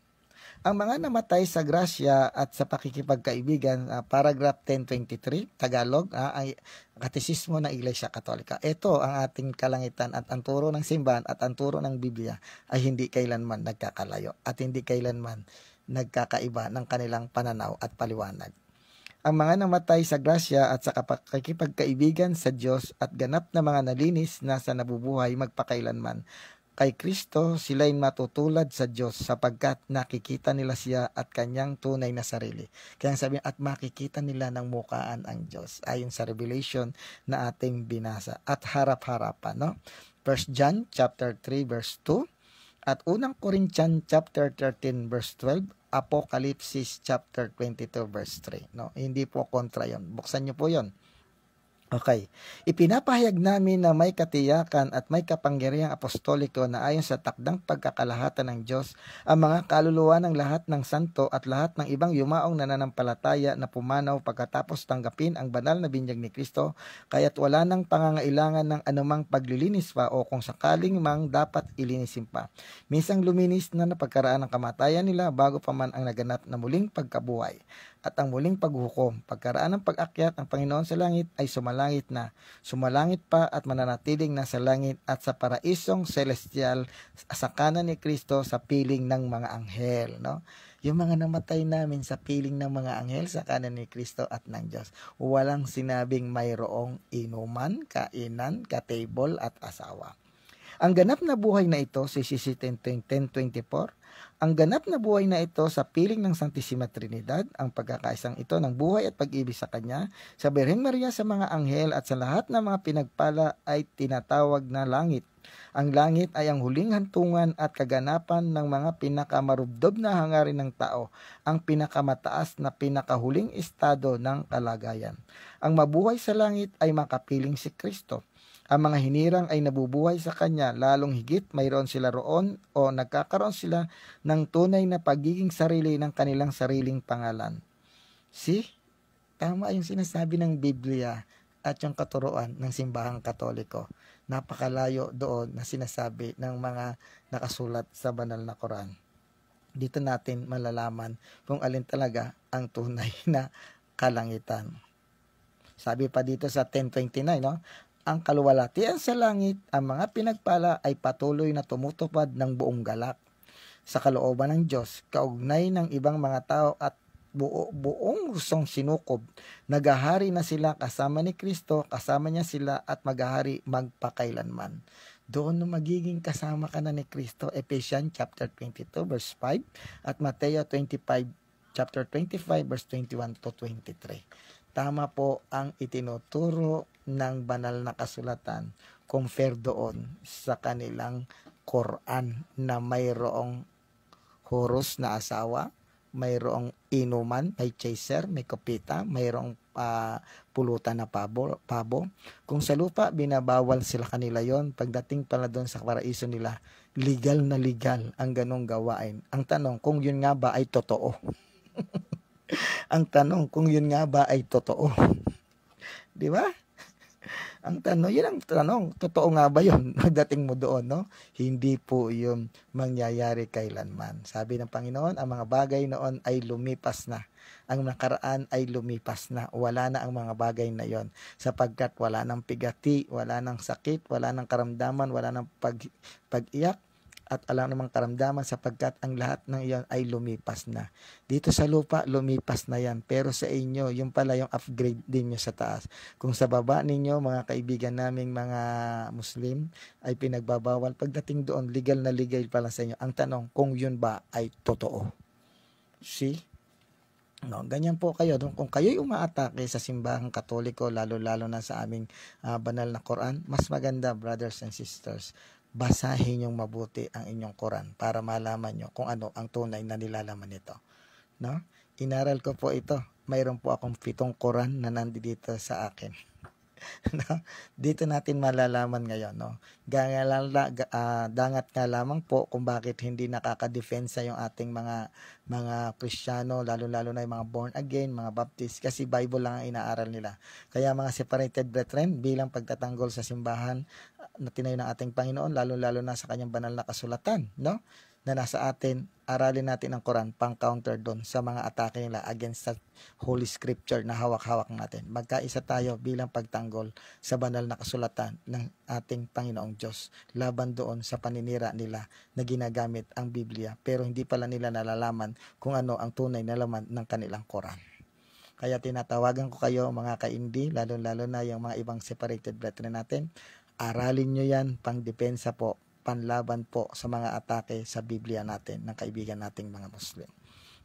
Ang mga namatay sa grasya at sa pakikipagkaibigan, paragraph 1023, Tagalog, ay Katisismo ng Iglesia Katolika. Ito ang ating kalangitan at ang turo ng simbahan at ang turo ng Biblia ay hindi kailanman nagkakalayo at hindi kailanman nagkakaiba ng kanilang pananaw at paliwanag. Ang mga namatay sa grasya at sa pakikipagkaibigan sa Diyos at ganap na mga nalinis na sa nabubuhay magpakailanman, kay Kristo sila'y matutulad sa Diyos sapagkat nakikita nila siya at kanyang tunay na sarili. Kaya sabi, at makikita nila ng mukaan ang Diyos ayon sa Revelation na ating binasa at harap-harapan, no? 1 John chapter 3 verse 2 at unang Corinthians chapter 13 verse 12, Apocalypse chapter 22 verse 3, no? Hindi po kontra yon. Buksan niyo po yon. Okay. Ipinapahayag namin na may katiyakan at may kapangyarihang apostoliko na ayon sa takdang pagkakalahatan ng Diyos ang mga kaluluwa ng lahat ng santo at lahat ng ibang yumaong nananampalataya na pumanaw pagkatapos tanggapin ang banal na binyag ni Kristo, kaya't wala nang pangangailangan ng anumang paglilinis pa o kung sakaling mang dapat ilinisin pa. Minsang luminis na napagkaraan ng kamatayan nila bago pa man ang naganap na muling pagkabuhay at ang muling paghukom. Pagkaraan ng pag-akyat ng Panginoon sa langit ay sumalangit pa at mananatiling nasa langit at sa paraisong celestial sa kanan ni Kristo sa piling ng mga anghel, no? Yung mga namatay namin sa piling ng mga anghel sa kanan ni Kristo at ng Diyos. Walang sinabing mayroong inuman, kainan, ka-table at asawa. Ang ganap na buhay na ito, CCC 10:24, ang ganap na buhay na ito sa piling ng Santissima Trinidad, ang pagkakaisang ito ng buhay at pag-ibig sa Kanya, sa Birheng Maria, sa mga anghel at sa lahat ng mga pinagpala ay tinatawag na langit. Ang langit ay ang huling hantungan at kaganapan ng mga pinakamarubdob na hangarin ng tao, ang pinakamataas na pinakahuling estado ng kalagayan. Ang mabuhay sa langit ay makapiling si Kristo. Ang mga hinirang ay nabubuhay sa Kanya, lalong higit mayroon sila roon o nagkakaroon sila ng tunay na pagiging sarili ng kanilang sariling pangalan. See? Tama yung sinasabi ng Biblia at yung katuruan ng simbahang Katoliko. Napakalayo doon na sinasabi ng mga nakasulat sa banal na Quran. Dito natin malalaman kung alin talaga ang tunay na kalangitan. Sabi pa dito sa 10:29, no? Ang kaluwalhatian sa langit, ang mga pinagpala ay patuloy na tumutupad ng buong galak sa kalooban ng Diyos, kaugnay ng ibang mga tao at buong gustong sinukob. Nagahari na sila kasama ni Kristo, kasama niya sila at maghahari magpakailanman. Doon no magiging kasama ka na ni Kristo. Ephesians chapter 22 verse 5 at Mateo 25 chapter 25 verse 21 to 23. Tama po ang itinuturo ng banal na kasulatan compare doon sa kanilang Quran na mayroong horus na asawa, mayroong inuman, may chaser, may kopita, mayroong pulutan na pabo. Kung sa lupa, binabawal sila kanila yon. Pagdating pala doon sa paraiso nila, legal na legal ang ganong gawain. Ang tanong, kung yun nga ba ay totoo? Ang tanong, kung yun nga ba ay totoo? Di ba? Ang tanong, yun ang tanong, totoo nga ba yun? Pagdating mo doon, no? Hindi po yun mangyayari kailanman. Sabi ng Panginoon, ang mga bagay noon ay lumipas na. Ang nakaraan ay lumipas na. Wala na ang mga bagay na yon, sapagkat wala nang pigati, wala nang sakit, wala nang karamdaman, wala nang pag-iyak, at alam namang karamdaman sapagkat ang lahat ng iyon ay lumipas na. Dito sa lupa, lumipas na yan. Pero sa inyo, yung pala yung upgrade din nyo sa taas. Kung sa baba ninyo, mga kaibigan naming mga Muslim, ay pinagbabawal, pagdating doon, legal na legal pala sa inyo. Ang tanong, kung yun ba ay totoo? See? No, ganyan po kayo. Kung kayo'y umaatake sa simbahang Katoliko, lalo-lalo na sa aming banal na Quran, mas maganda, brothers and sisters, basahin yung mabuti ang inyong Quran para malaman nyo kung ano ang tunay na nilalaman nito. No? Inaral ko po ito. Mayroon po akong 7 Quran na nandito sa akin. No? Dito natin malalaman ngayon. No? Dangat nga lamang po kung bakit hindi nakakadepensa yung ating mga Kristiyano, lalo-lalo na yung mga born again, mga Baptist, kasi Bible lang ang inaaral nila. Kaya mga separated brethren, bilang pagtatanggol sa simbahan na tinayo ng ating Panginoon, lalo-lalo na sa kanyang banal na kasulatan, no? Na nasa atin, aralin natin ang Quran, pang-counter doon sa mga atake nila against the Holy Scripture na hawak-hawak natin. Magkaisa tayo bilang pagtanggol sa banal na kasulatan ng ating Panginoong Diyos, laban doon sa paninira nila na ginagamit ang Biblia, pero hindi pala nila nalalaman kung ano ang tunay na laman ng kanilang Quran. Kaya tinatawagan ko kayo mga kaindi, lalo-lalo na yung mga ibang separated brethren natin, aralin nyo yan, pang-depensa po, panlaban po sa mga atake sa Biblia natin ng kaibigan nating mga Muslim.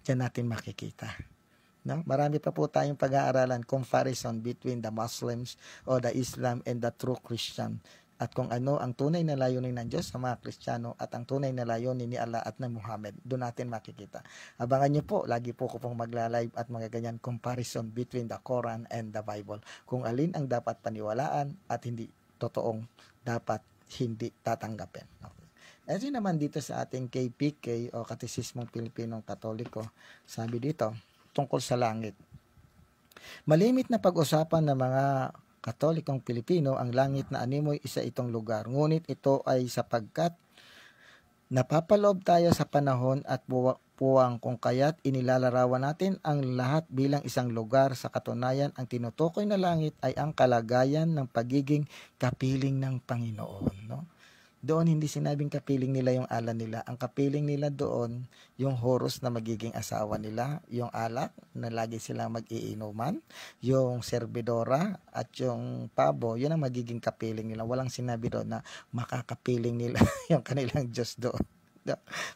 Diyan natin makikita. No? Marami pa po tayong pag-aaralan, comparison between the Muslims o the Islam and the true Christian. At kung ano ang tunay na layunin ng Diyos sa mga Kristiyano at ang tunay na layunin ni Allah at ng Muhammad, doon natin makikita. Abangan nyo po, lagi po ko pong magla-live at mga ganyan comparison between the Quran and the Bible. Kung alin ang dapat paniwalaan at hindi totoong dapat hindi tatanggapin. Okay. Kasi naman dito sa ating KPK o Katesismong Pilipinong Katoliko, sabi dito, tungkol sa langit. Malimit na pag-usapan ng mga Katolikong Pilipino, ang langit na animoy isa itong lugar. Ngunit ito ay sapagkat napapaloob tayo sa panahon at puwang kung kaya't inilalarawan natin ang lahat bilang isang lugar. Sa katunayan, ang tinutukoy na langit ay ang kalagayan ng pagiging kapiling ng Panginoon. No? Doon hindi sinabing kapiling nila yung ala nila. Ang kapiling nila doon, yung horus na magiging asawa nila, yung alak na lagi silang mag-iinuman, yung servidora at yung pabo, yun ang magiging kapiling nila. Walang sinabi doon na makakapiling nila yung kanilang Diyos doon.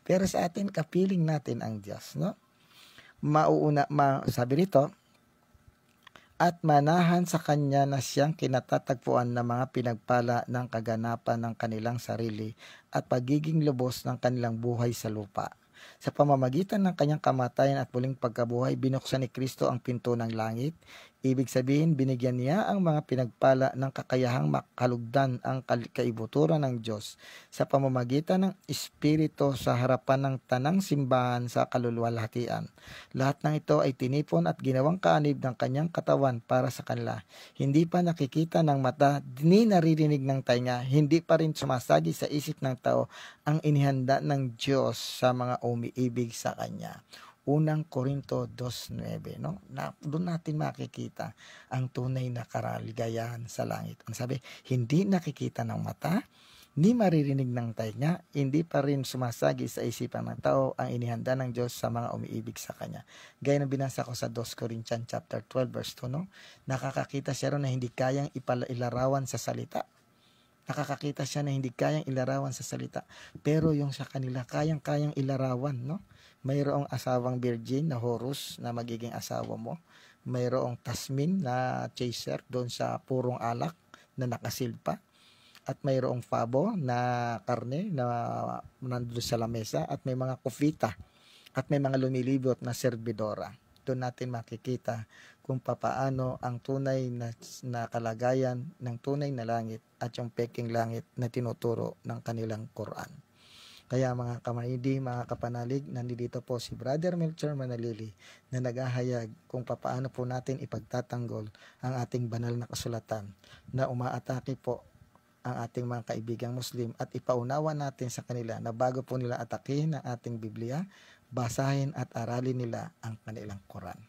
Pero sa atin, kapiling natin ang Diyos. No? Sabi rito, at manahan sa kanya na siyang kinatatagpuan ng mga pinagpala ng kaganapan ng kanilang sarili at pagiging lubos ng kanilang buhay sa lupa. Sa pamamagitan ng kanyang kamatayan at muling pagkabuhay, binuksan ni Kristo ang pinto ng langit. Ibig sabihin, binigyan niya ang mga pinagpala ng kakayahang makalugdan ang kaibuturan ng Diyos sa pamamagitan ng Espiritu sa harapan ng tanang simbahan sa kaluluwalhatian. Lahat ng ito ay tinipon at ginawang kaanib ng kanyang katawan para sa kanila. Hindi pa nakikita ng mata, ni naririnig ng tainga, hindi pa rin sumasagi sa isip ng tao ang inihanda ng Diyos sa mga umiibig sa Kanya. Unang Korinto 2:9, no? Doon natin makikita ang tunay na kaligayahan sa langit. Ang sabi, hindi nakikita ng mata, ni maririnig ng tainga, hindi pa rin sumasagi sa isipan ng tao ang inihanda ng Diyos sa mga umiibig sa Kanya. Gaya ng binasa ko sa 2 Corinthians chapter 12 verse 2, no? Nakakakita siya ron na hindi kayang ilarawan sa salita. Nakakakita siya na hindi kayang ilarawan sa salita. Pero yung sa kanila, kayang-kayang ilarawan, no? Mayroong asawang virgin na Horus na magiging asawa mo. Mayroong Tasmin na chaser doon sa purong alak na nakasilpa. At mayroong Fabo na karne na nandun sa lamesa. At may mga kufita. At may mga lumilibot na serbidora. Doon natin makikita kung papaano ang tunay na kalagayan ng tunay na langit at yung peking langit na tinuturo ng kanilang Quran. Kaya mga kamaidi, mga kapanalig, nandito po si Brother Melchor Manalili na naghahayag kung papaano po natin ipagtatanggol ang ating banal na kasulatan na umaatake po ang ating mga kaibigang Muslim at ipaunawa natin sa kanila na bago po nila atakihin ang ating Biblia, basahin at aralin nila ang kanilang Quran.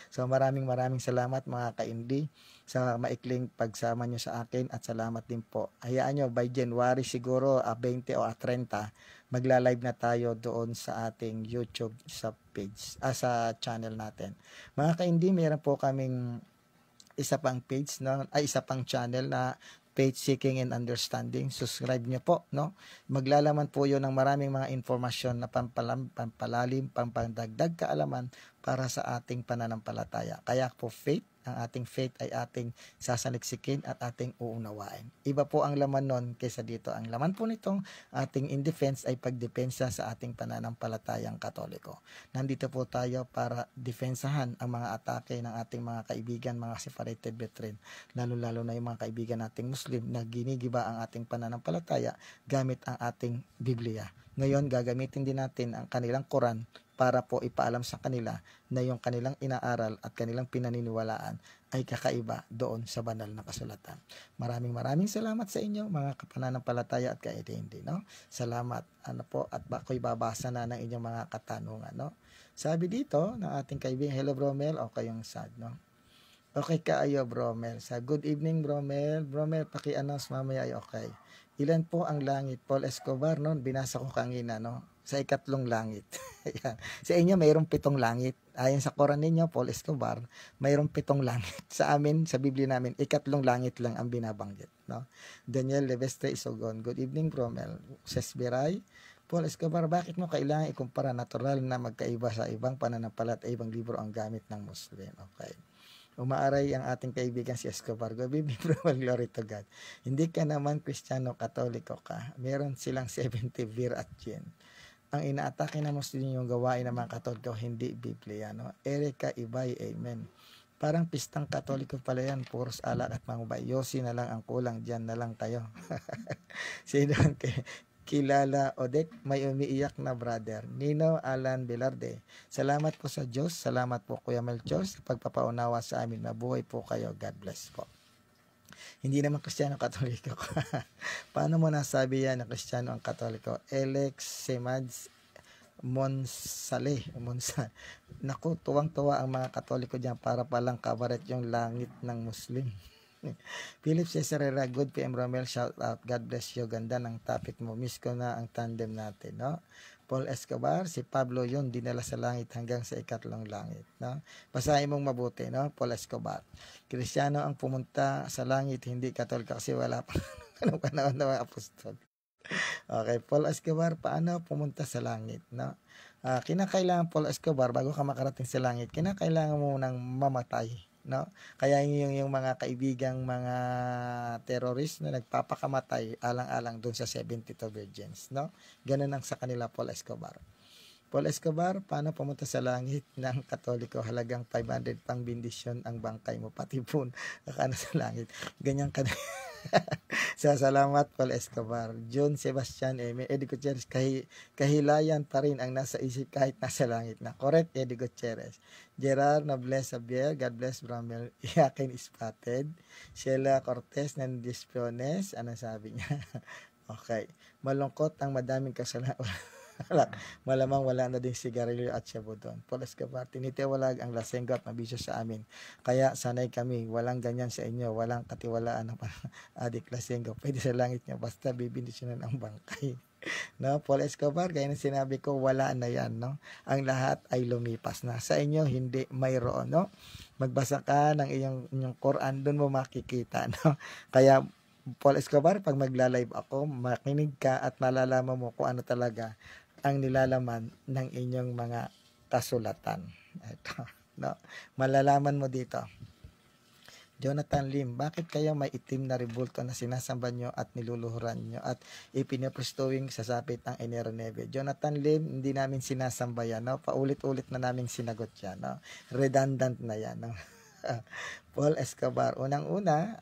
So maraming salamat mga kaindi sa maikling pagsama nyo sa akin at salamat din po. Hayaan nyo by January siguro 20 o 30 magla-live na tayo doon sa ating YouTube sa page, sa channel natin. Mga kaindi, meron po kaming isa pang page, no? Isa pang channel na page Seeking and Understanding. Subscribe nyo po, no? Maglalaman po yun ng maraming mga informasyon na pampalalim, pampandagdag kaalaman para sa ating pananampalataya. Kaya po ang ating faith ay ating sasaliksikin at ating uunawain. Iba po ang laman nun kaysa dito. Ang laman po nitong ating in defense ay pagdepensa sa ating pananampalatayang Katoliko. Nandito po tayo para defensahan ang mga atake ng ating mga kaibigan, mga separated brethren, lalo-lalo na yung mga kaibigan nating Muslim na ginigiba ang ating pananampalataya gamit ang ating Biblia. Ngayon, gagamitin din natin ang kanilang Quran para po ipaalam sa kanila na yung kanilang inaaral at kanilang pinaniniwalaan ay kakaiba doon sa banal na kasulatan. Maraming salamat sa inyo mga kapananampalataya at kaintindi, no? Salamat po at ako'y babasa na ng inyong mga katanungan, no? Sabi dito ng ating kaibigan, hello Bromel, okay yung sad, no? Okay kaayo Bromel. Sa good evening Bromel, paki-announce mamaya ay okay. Ilan po ang langit? Paul Escobar, no? Binasa ko kanina, no? Sa ikatlong langit. Sa inyo, mayroong 7 langit. Ayon sa Quran ninyo, Paul Escobar, mayroong 7 langit. Sa amin, sa Biblia namin, ikatlong langit lang ang binabanggit. No? Daniel Levestre Isogon, good evening, Bromel. Sesbiray, Paul Escobar, bakit mo kailangan ikumpara natural na magkaiba sa ibang pananampalat at ibang libro ang gamit ng Muslim? Okay. Umaaray ang ating kaibigan si Escobar. Good evening, Bromel, glory to God. Hindi ka naman Kristiyano, Katoliko ka. Meron silang 70 beer at gin. Ang inaatake na Muslim yung gawain ng mga Katoliko, hindi Biblia, no? Erika Ibay, amen. Parang pistang Katoliko pala yan, puros alak at mangubay. Yosi na lang ang kulang, dyan na lang tayo. Sino ang kilala Odek, may umiiyak na brother. Nino Alan Velarde. Salamat po sa Diyos, salamat po Kuya Melchor sa pagpapaunawa sa amin. Mabuhay po kayo, God bless po. Hindi naman Kristiyano Katoliko. Paano mo nasabi yan na Kristiyano ang Katoliko? Alex Semads Monsale. Naku, tuwang-tuwa ang mga Katoliko dyan para palang kabaret yung langit ng Muslim. Philip Cesar Herrera, good PM Romel, shout out. God bless you. Ganda ng topic mo. Miss ko na ang tandem natin, no? Paul Escobar, si Pablo yun, dinala sa langit hanggang sa ikatlong langit, no? Basahin mong mabuti, no? Paul Escobar. Kristiyano ang pumunta sa langit, hindi Katoliko kasi wala pa anong panahon ng mga apostol. Okay, Paul Escobar, paano pumunta sa langit, no? Kinakailangan Paul Escobar, bago ka makarating sa langit, kinakailangan mo nang mamatay, no? Kaya yung mga kaibigang mga terrorist na nagpapakamatay alang-alang doon sa 72 virgins, no? Ganun ang sa kanila Paul Escobar. Paul Escobar, paano pumunta sa langit ng Katoliko? Halagang 500 pang bendisyon ang bangkay mo, pati po kakana sa langit. Ganyan ka. Salamat Paul Escobar. John Sebastian Eddie Gutierrez, kahilayan pa rin ang nasa isip kahit nasa langit na. Correct, Eddie Gutierrez. Gerard Nobles Xavier, God bless Bramel. Iyakin Spotted. Sheila Cortez Nandis Piones, ano sabi niya? Okay. Malungkot ang madaming kasalanan. Malamang wala na din sigarilyo at shabu doon. Paul Escobar, tinitiwalag ang lasenggo at mabisyo sa amin. Kaya sanay kami, walang ganyan sa inyo, walang katiwalaan ng adik lasenggo. Pwede sa langit niya, basta bibindisyonan ang bangkay. No, Paul Escobar, gaya ng sinabi ko, wala na yan, no? Ang lahat ay lumipas na. Sa inyo, hindi mayroon, no? Magbasa ka ng inyong Quran, doon mo makikita, no? Kaya, Paul Escobar, pag magla-live ako, makinig ka at malalaman mo kung ano talaga ang nilalaman ng inyong mga kasulatan. Ito, no? Malalaman mo dito. Jonathan Lim, bakit kaya may itim na rebulto na sinasamba nyo at niluluhuran nyo at ipinaprestuwing sa sapit ang Enero 9? Jonathan Lim, hindi namin sinasamba yan, no? Paulit-ulit na namin sinagot yan, no? Redundant na yan, no? Paul Escobar, unang-una,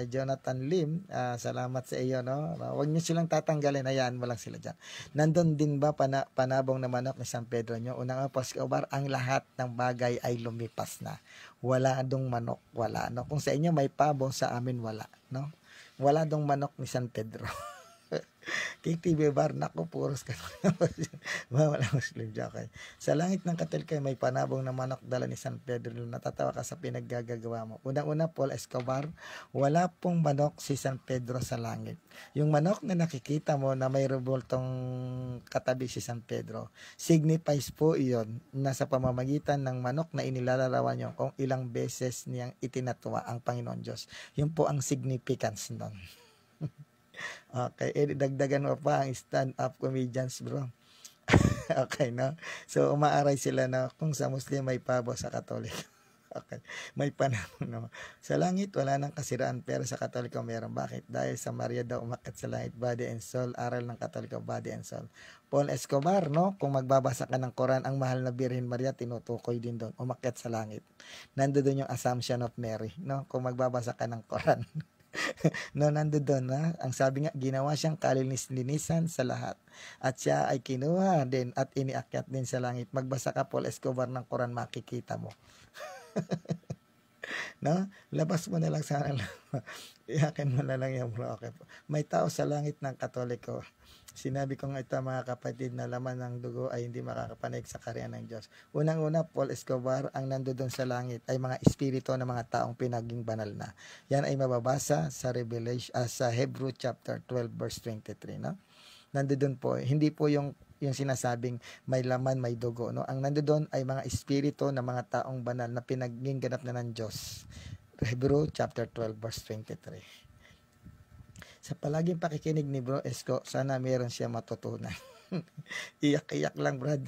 Jonathan Lim, salamat sa iyo, no? Huwag niyo silang tatanggalin, hayaan mo lang sila dyan. Nandun din ba panabong na manok ni San Pedro nyo? Unang Paul Escobar, ang lahat ng bagay ay lumipas na. Wala dong manok, wala, no? Kung sa inyo may pabo, sa amin wala, no? Wala dong manok ni San Pedro. KTV bar, nako, puros ka. Wala Muslim dyan. Okay. Sa langit ng Katoliko may panabong na manok dala ni San Pedro. Natatawa ka sa pinaggagawa mo. Unang-una, Paul Escobar, wala pong manok si San Pedro sa langit. Yung manok na nakikita mo na may rebultong katabi si San Pedro, signifies po iyon na sa pamamagitan ng manok na inilalarawan nyo kung ilang beses niyang itinatwa ang Panginoon Diyos. Yun po ang significance nun. Okay, dagdagan mo pa ang stand-up comedians, bro. Okay, no? So, umaaray sila na kung sa Muslim may pabo, sa Katolik. Okay, may panahon, no? Sa langit, wala nang kasiraan, pero sa Katoliko meron. Bakit? Dahil sa Maria daw umakyat sa langit, body and soul, aral ng Katoliko, body and soul. Paul Escobar, no? Kung magbabasa ka ng Quran, ang mahal na Birhen Maria, tinutukoy din doon, umakyat sa langit. Nandoon yung Assumption of Mary, no? Kung magbabasa ka ng Quran. No, nandoon na. Ang sabi nga, ginawa siyang kalinis-linisan sa lahat. At siya ay kinuha din at iniakyat din sa langit. Magbasa ka, Paul Escobar, ng Quran, makikita mo. No? Labas mo na lang sana. Iyakin mo na lang yan, bro. Okay. May tao sa langit ng Katoliko. Sinabi ko nga ito, mga kapatid, na laman ng dugo ay hindi makakapanig sa karyan ng Diyos. Unang-una, Paul Escobar, ang nandoon sa langit ay mga espiritu ng mga taong pinaging banal na. Yan ay mababasa sa Revelation, sa Hebrew chapter 12 verse 23, no? Nandoon po, hindi po yung sinasabing may laman, may dugo, no? Ang nandoon ay mga espiritu ng mga taong banal na pinaging ganap na ng Diyos. Hebrew chapter 12 verse 23. Sa palaging pakikinig ni Bro Esco, sana meron siya matutunan. Iyak-iyak lang, Brad.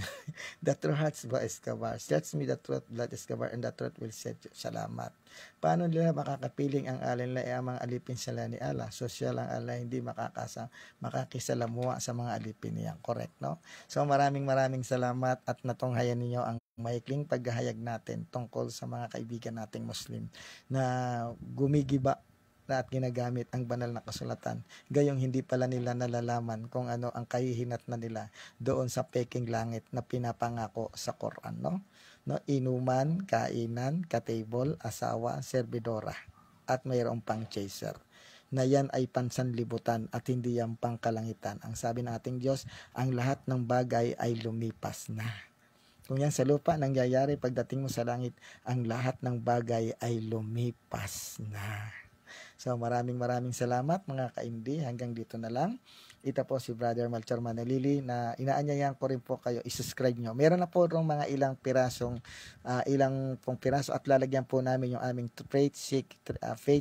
The true hearts, Bro Escobar. Search me the truth, Blood Escobar, and the truth will set you. Salamat. Paano nila makakapiling ang alin na ang mga alipin sila ni Allah? Social ang Allah, hindi makakisalamuha sa mga alipin niya. Correct, no? So maraming salamat at natunghayan ninyo ang maikling paghahayag natin tungkol sa mga kaibigan nating Muslim na gumigiba na at ginagamit ang banal na kasulatan. Gayong hindi pala nila nalalaman kung ano ang kahihinat na nila doon sa peking langit na pinapangako sa Quran, no? No, inuman, kainan, katable, asawa, servidora, at mayroong pang chaser. Na yan ay pansanlibutan at hindi yan pangkalangitan. Ang sabi ng ating Diyos, ang lahat ng bagay ay lumipas na. Kung yan sa lupa nangyayari, pagdating mo sa langit, ang lahat ng bagay ay lumipas na. So maraming salamat, mga kaindi. Hanggang dito na lang. Ito po si Brother Melchor Manalili na inaanyayahan ko rin po kayo i-subscribe nyo. Meron na po rong mga ilang pong piraso at lalagyan po namin yung aming faith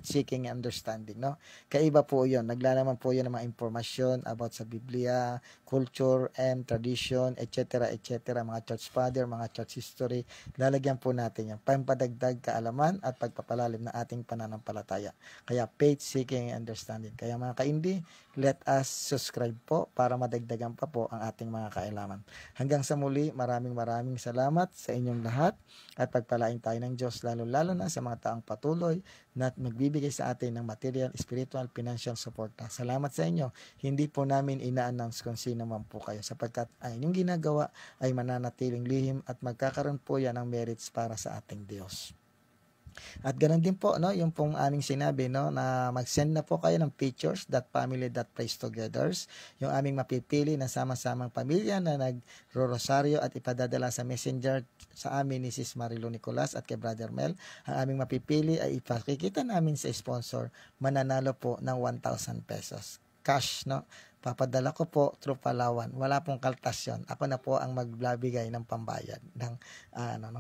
seeking understanding, no? Kaiba po yun. Naglalaman po yun ng mga informasyon about sa Biblia, culture and tradition, etc. mga church father, mga church history. Lalagyan po natin yan. Pampadagdag kaalaman at pagpapalalim na ating pananampalataya. Kaya faith seeking understanding. Kaya mga kaindi, let us subscribe po para madagdagan pa po ang ating mga kaalaman. Hanggang sa muli, maraming salamat sa inyong lahat at pagpalain tayo ng Diyos, lalo na sa mga taong patuloy na magbibigay sa atin ng material, spiritual, financial support. Salamat sa inyo. Hindi po namin ina-announce kung sino man po kayo sapagkat ang inyong ginagawa ay mananatiling lihim at magkakaroon po yan ng merits para sa ating Diyos. At ganoon din po, no, yung pong aming sinabi, no, na mag-send na po kayo ng pictures that family that prays together. Yung aming mapipili na sama-samang pamilya na nagro-rosaryo at ipadadala sa messenger sa amin ni Sis Marilu Nicolas at kay Brother Mel. Ang aming mapipili ay ipakikita namin sa sponsor, mananalo po ng 1,000 pesos. Cash, no? Papadala ko po through Palawan. Wala pong kaltas yun. Ako na po ang magbibigay ng pambayad.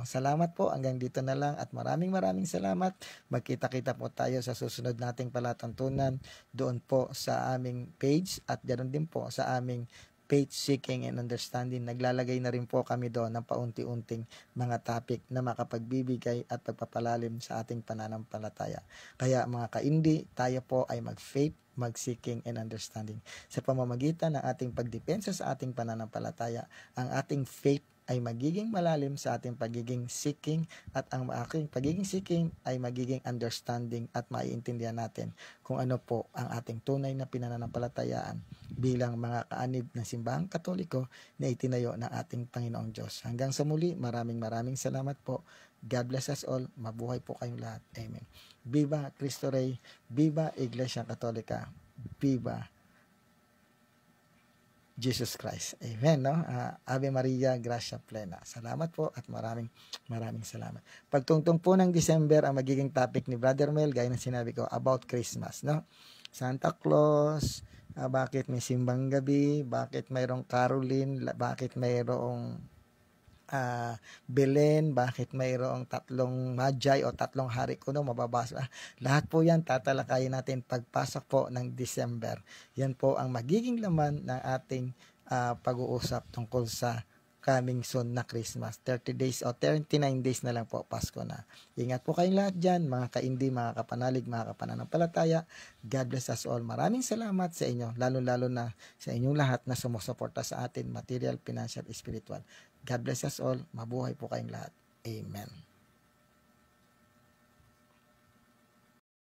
Salamat po. Hanggang dito na lang at maraming salamat. Magkita-kita po tayo sa susunod nating palatuntunan doon po sa aming page at ganoon din po sa aming page Seeking and Understanding. Naglalagay na rin po kami doon ng paunti-unting mga topic na makapagbibigay at pagpapalalim sa ating pananampalataya. Kaya mga kaindi, tayo po ay mag-faith, mag-seeking and understanding. Sa pamamagitan ng ating pagdepensa sa ating pananampalataya, ang ating faith ay magiging malalim sa ating pagiging seeking at ang aking pagiging seeking ay magiging understanding at maiintindihan natin kung ano po ang ating tunay na pinananampalatayaan bilang mga kaanib ng simbahang Katoliko na itinayo ng ating Panginoong Diyos. Hanggang sa muli, maraming salamat po. God bless us all. Mabuhay po kayong lahat. Amen. Viva Cristo Rey. Viva Iglesia Katolika. Viva Jesus Christ. Amen, no? Ave Maria, Gracia Plena. Salamat po at maraming salamat. Pagtungtong po ng December, ang magiging topic ni Brother Mel, gaya ng sinabi ko, about Christmas, no? Santa Claus, bakit may simbang gabi, bakit mayroong Caroline, bakit mayroong Belen, bakit mayroong 3 Magi o 3 hari kuno, mababasa. Lahat po yan tatalakayin natin pagpasok po ng December. Yan po ang magiging laman ng ating pag-uusap tungkol sa coming soon na Christmas. 30 days o 39 days na lang po, Pasko na. Ingat po kayong lahat dyan, mga kaindi, mga kapanalig, mga kapananampalataya. God bless us all. Maraming salamat sa inyo, lalo-lalo na sa inyong lahat na sumusuporta sa atin, material, financial, spiritual. God bless us all. Mabuhay po kayong lahat. Amen.